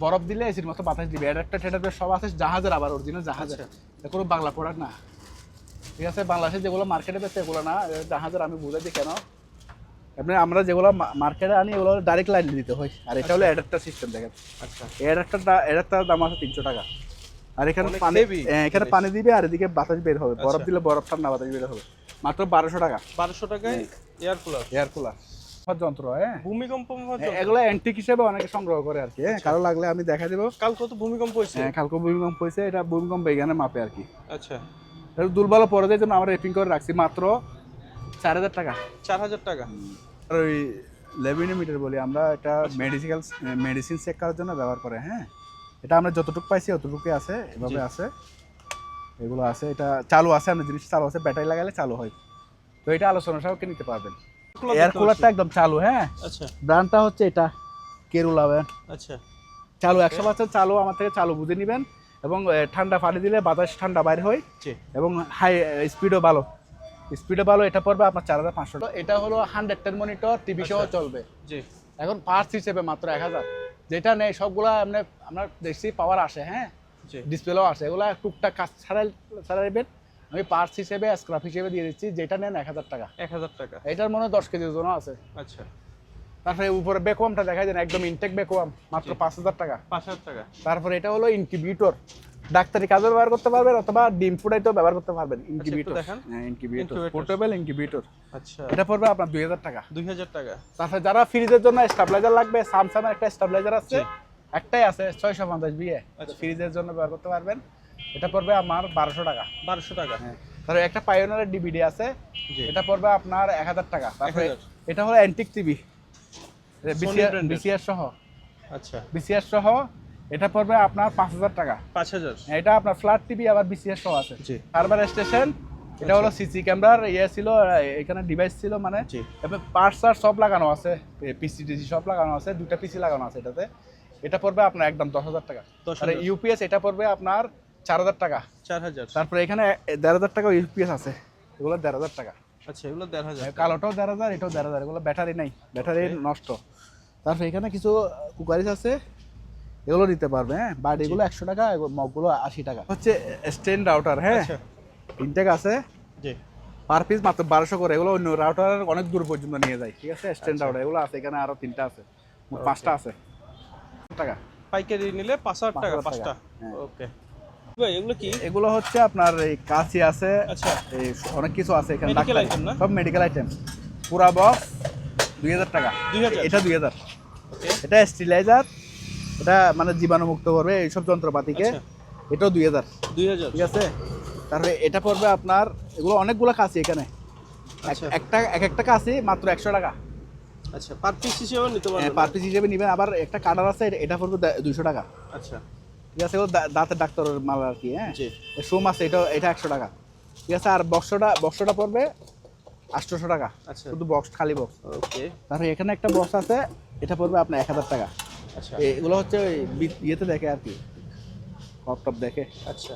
বরফ দিলে এসির মতো বাতাস দিবে। একটা ঠেটার সব আছে, জাহাজের, আবার অরিজিনাল জাহাজের, এটা কোনো বাংলা প্রোডাক্ট না, ঠিক আছে। বাংলাদেশে যেগুলো মার্কেটে বেচে এগুলো না, জাহাজের। আমি বুঝাই দিই কেন, এমনি আমরা যেগুলো মার্কেটে আনি এগুলো ডাইরেক্ট লাইন দিতে হয়, আর এটা হলো অ্যাডাপ্টার সিস্টেম, দেখেন। আচ্ছা অ্যাডাপ্টার দাম আছে 300 টাকা। আর এখানে অনেক পানি, heavy এখানে পানি দিবে, আর এদিকে বাতাস বের হবে, বরফ আচ্ছা। দিলে বরফ, ঠান্ডা বাতাস বের হবে। মাত্র 1200 টাকা 1200 টাকায় এয়ার কুলার। এয়ার কুলার যন্ত্র, হ্যাঁ। ভূমিকম্প এগুলো অ্যান্টিক হিসেবে অনেকে সংগ্রহ করে আর কি, হ্যাঁ। কারো লাগলে আমি দেখা দেবো। কাল কত ভূমিকম্প হয়েছে? হ্যাঁ, কালকে ভূমিকম্প হয়েছে, এটা ভূমিকম্প এখানে মাপে আর কি। আচ্ছা এটা দুর্বল পড়ে জন্য আমরা রেপিং করে রাখছি, মাত্র 4000 টাকা। 4000 টাকা। আর ওই লেভিনোমিটার বলি আমরা, এটা মেডিসিন চেক করার জন্য ব্যবহার করে, হ্যাঁ। এটা আমরা যতটুকু পাইছি অতটুকুই আছে, এভাবে আছে, এগুলো আছে। এটা চালু আছে, আমরা জিনিস চালু আছে, ব্যাটারি লাগালে চালু হয়। তো এটা আলোচনা সহকে নিতে পারবেন। এয়ার কুলারটা একদম চালু, হ্যাঁ। আচ্ছা ব্র্যান্ডটা হচ্ছে এটা কেরুলা ব্র্যান্ড, আচ্ছা চালু 100% চালু। আমার থেকে চালু বুঝে নেবেন, এবং ঠান্ডা পানি দিলে বাতাস ঠান্ডা বাইরে হয়, জি। এবং হাই স্পিডও ভালো, এটা পড়বে আপনার 4500 টাকা। এটা হলো 110 মনিটর, টিভি সহ চলবে। জি। এখন পার্টস হিসেবে মাত্র 1000, যেটা নেই সবগুলা এমনি আমরা দেখছি পাওয়ার আসে, হ্যাঁ, জি। ডিসপ্লেও আসে, এগুলা টুকটাক কাজ ছাড়াইবেন। আমি পার্টস হিসেবে স্ক্র্যাপ হিসেবে দিয়ে দিচ্ছি, যেটা নেন 1000 টাকা। 1000 টাকা। এটার মনে হয় 10 কেজি ওজন আছে। আচ্ছা তারপরে উপরে বেকওয়ামটা দেখাই দেন, একদম ইনটেক বেকওয়াম, মাত্র 5000 টাকা। 5000 টাকা। তারপরে এটা হলো ইনকিউবেটর, ডাক্তারি কাজে ব্যবহার করতে পারবেন, অথবা ডিম ফুটাইতেও ব্যবহার করতে পারবেন। ইনকিউবেটর, দেখান। হ্যাঁ, ইনকিউবেটর, Incubator। Portable incubator. আচ্ছা এটা পড়বে আপনার 2000 টাকা। 2000 টাকা। তারপরে যারা ফ্রিজের জন্য স্টেবিলাইজার লাগবে, স্যামসাং এর একটা স্টেবিলাইজার আছে, জি। একটাই আছে 650 বিএ, আচ্ছা। ফ্রিজের জন্য ব্যবহার করতে পারবেন। এটা পড়বে আমার 1200 টাকা। 1200 টাকা। হ্যাঁ। তারপরে একটা পাইওনিয়ারের ডিভিডি আছে, জি। এটা পড়বে আপনার 1000 টাকা। তারপরে 1000। এটা হলো অ্যান্টিক টিভি, brand-এর। বিসিআর সহ, আচ্ছা বিসিআর সহ, এটা পড়বে আপনার 5000 টাকা। 5000। এটা আপনার ফ্ল্যাট টিভি, আবার বিসিআর সহ আছে। জি। সার্ভার স্টেশন, এটা হলো সিসি ক্যামেরার ইয়ে ছিল, এখানে ডিভাইস ছিল, মানে জি। পার্টস আর সব লাগানো আছে, পিসি টিসি সব লাগানো আছে, দুটা পিসি লাগানো আছে এটাতে। এটা পড়বে আপনার একদম 10000 টাকা। 10,000 আর ইউপিএস এটা পড়বে আপনার 4000 টাকা। 4000। তারপরে এখানে 1500 টাকা ইউপিএস আছে, এগুলো 1500 টাকা। আচ্ছা এগুলো 1500। কালোটাও 1500, এটাও 1500, এগুলো ব্যাটারি নাই, ব্যাটারি নষ্ট। তারপরে এখানে কিছু কুকারিজ আছে, এগুলো নিতে পারবে, হ্যাঁ। বাট এগুলো 100 টাকা, মগগুলো 80 টাকা। হচ্ছে স্ট্যান্ড রাউটার, হ্যাঁ, আচ্ছা ইনটেক আছে, জি। পার পিস মাত্র 1200 করে। এগুলো অন্য রাউটার অনেক দূর পর্যন্ত নিয়ে যায়, ঠিক আছে। স্ট্যান্ড আচ্ছা। রাউটার এগুলো আছে, এখানে আরো 3টা আছে, মোট 5টা আছে। টাকা পাইকারি নিলে 5000 টাকা 5000 5টা। হ্যাঁ। ওকে ভাই এগুলো কি? এগুলো হচ্ছে আপনার এই কাঁচি আছে, আচ্ছা, এই অনেক কিছু আছে এখানে, Medical ডাক্তারি, item না? সব মেডিকেল আইটেম। পুরা বক্স 2000 টাকা। 2000? এটা 2000। ওকে। এটা স্টেরিলাইজার, এটা মানে জীবাণুমুক্ত করবে এইসব যন্ত্রপাতিকে। আচ্ছা, এটাও 2000। 2000? ঠিক আছে। তারপরে এটা পড়বে আপনার, এগুলো অনেকগুলো কাঁচি এখানে। আচ্ছা, একটা কাঁচি মাত্র 100 টাকা। আচ্ছা, পার পিস হিসেবে নিতে পারবেন? পার পিস হিসেবে নিবেন। আবার একটা কাটার আছে, এটা পড়বে 200 টাকা। আচ্ছা, ঠিক আছে, এগুলো দাঁতের ডাক্তারের মাল আর কি। হ্যাঁ, জি। সোম আছে, এটা 100 টাকা। ঠিক আছে। আর বক্সটা পড়বে 800 টাকা। আচ্ছা, শুধু বক্স, খালি বক্স। ওকে। তারপরে এখানে একটা বক্স আছে, এটা পড়বে আপনার 1000 টাকা। আচ্ছা, এগুলো হচ্ছে ওই ইয়েতে দেখে আর কি, টপ দেখে। আচ্ছা,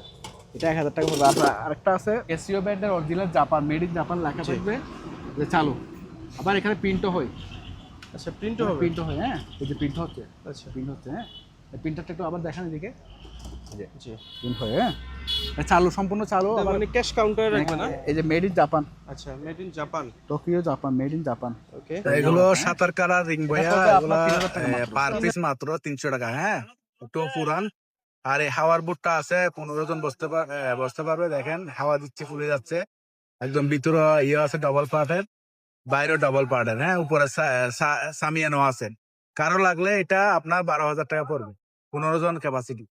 এটা 1000 টাকা পড়বে। আপনার আরেকটা আছে এসিও ব্যান্ডের original Japan, made in Japan লেখা জি। থাকবে, যে চালু। আবার এখানে প্রিন্টও হয়। আচ্ছা, প্রিন্টও হবে? প্রিন্টও হয়, হ্যাঁ, এই যে প্রিন্ট হচ্ছে, আচ্ছা, প্রিন্ট হচ্ছে। হ্যাঁ, এই প্রিন্টারটা একটু আবার দেখান এদিকে, জি। প্রিন্ট হয়। হ্যাঁ, এটা চালু, সম্পূর্ণ চালু। তার আবার মানে ক্যাশ কাউন্টারে রাখবে না? এই যে মেড ইন জাপান, আচ্ছা, made in Japan. Tokyo Japan, made in Japan. Okay. এগুলো সাতার কালার রিং বয়া, পড়বে এগুলো আপনার 3000 টাকা মাত্র। পার পিস মাত্র 300 টাকা। হ্যাঁ, একটু পুরান। আর এই হাওয়ার বুটটা আছে, 15 জন বসতে পারবে। দেখেন হাওয়া দিচ্ছে, ফুলে যাচ্ছে একদম। ভিতরে ইয়ে আছে ডবল পার্টের, বাইরেও ডবল পার্টের। হ্যাঁ, উপরে সামিয়ানো আছে। কারো লাগলে এটা আপনার 12,000 টাকা পড়বে, 15 জন ক্যাপাসিটি।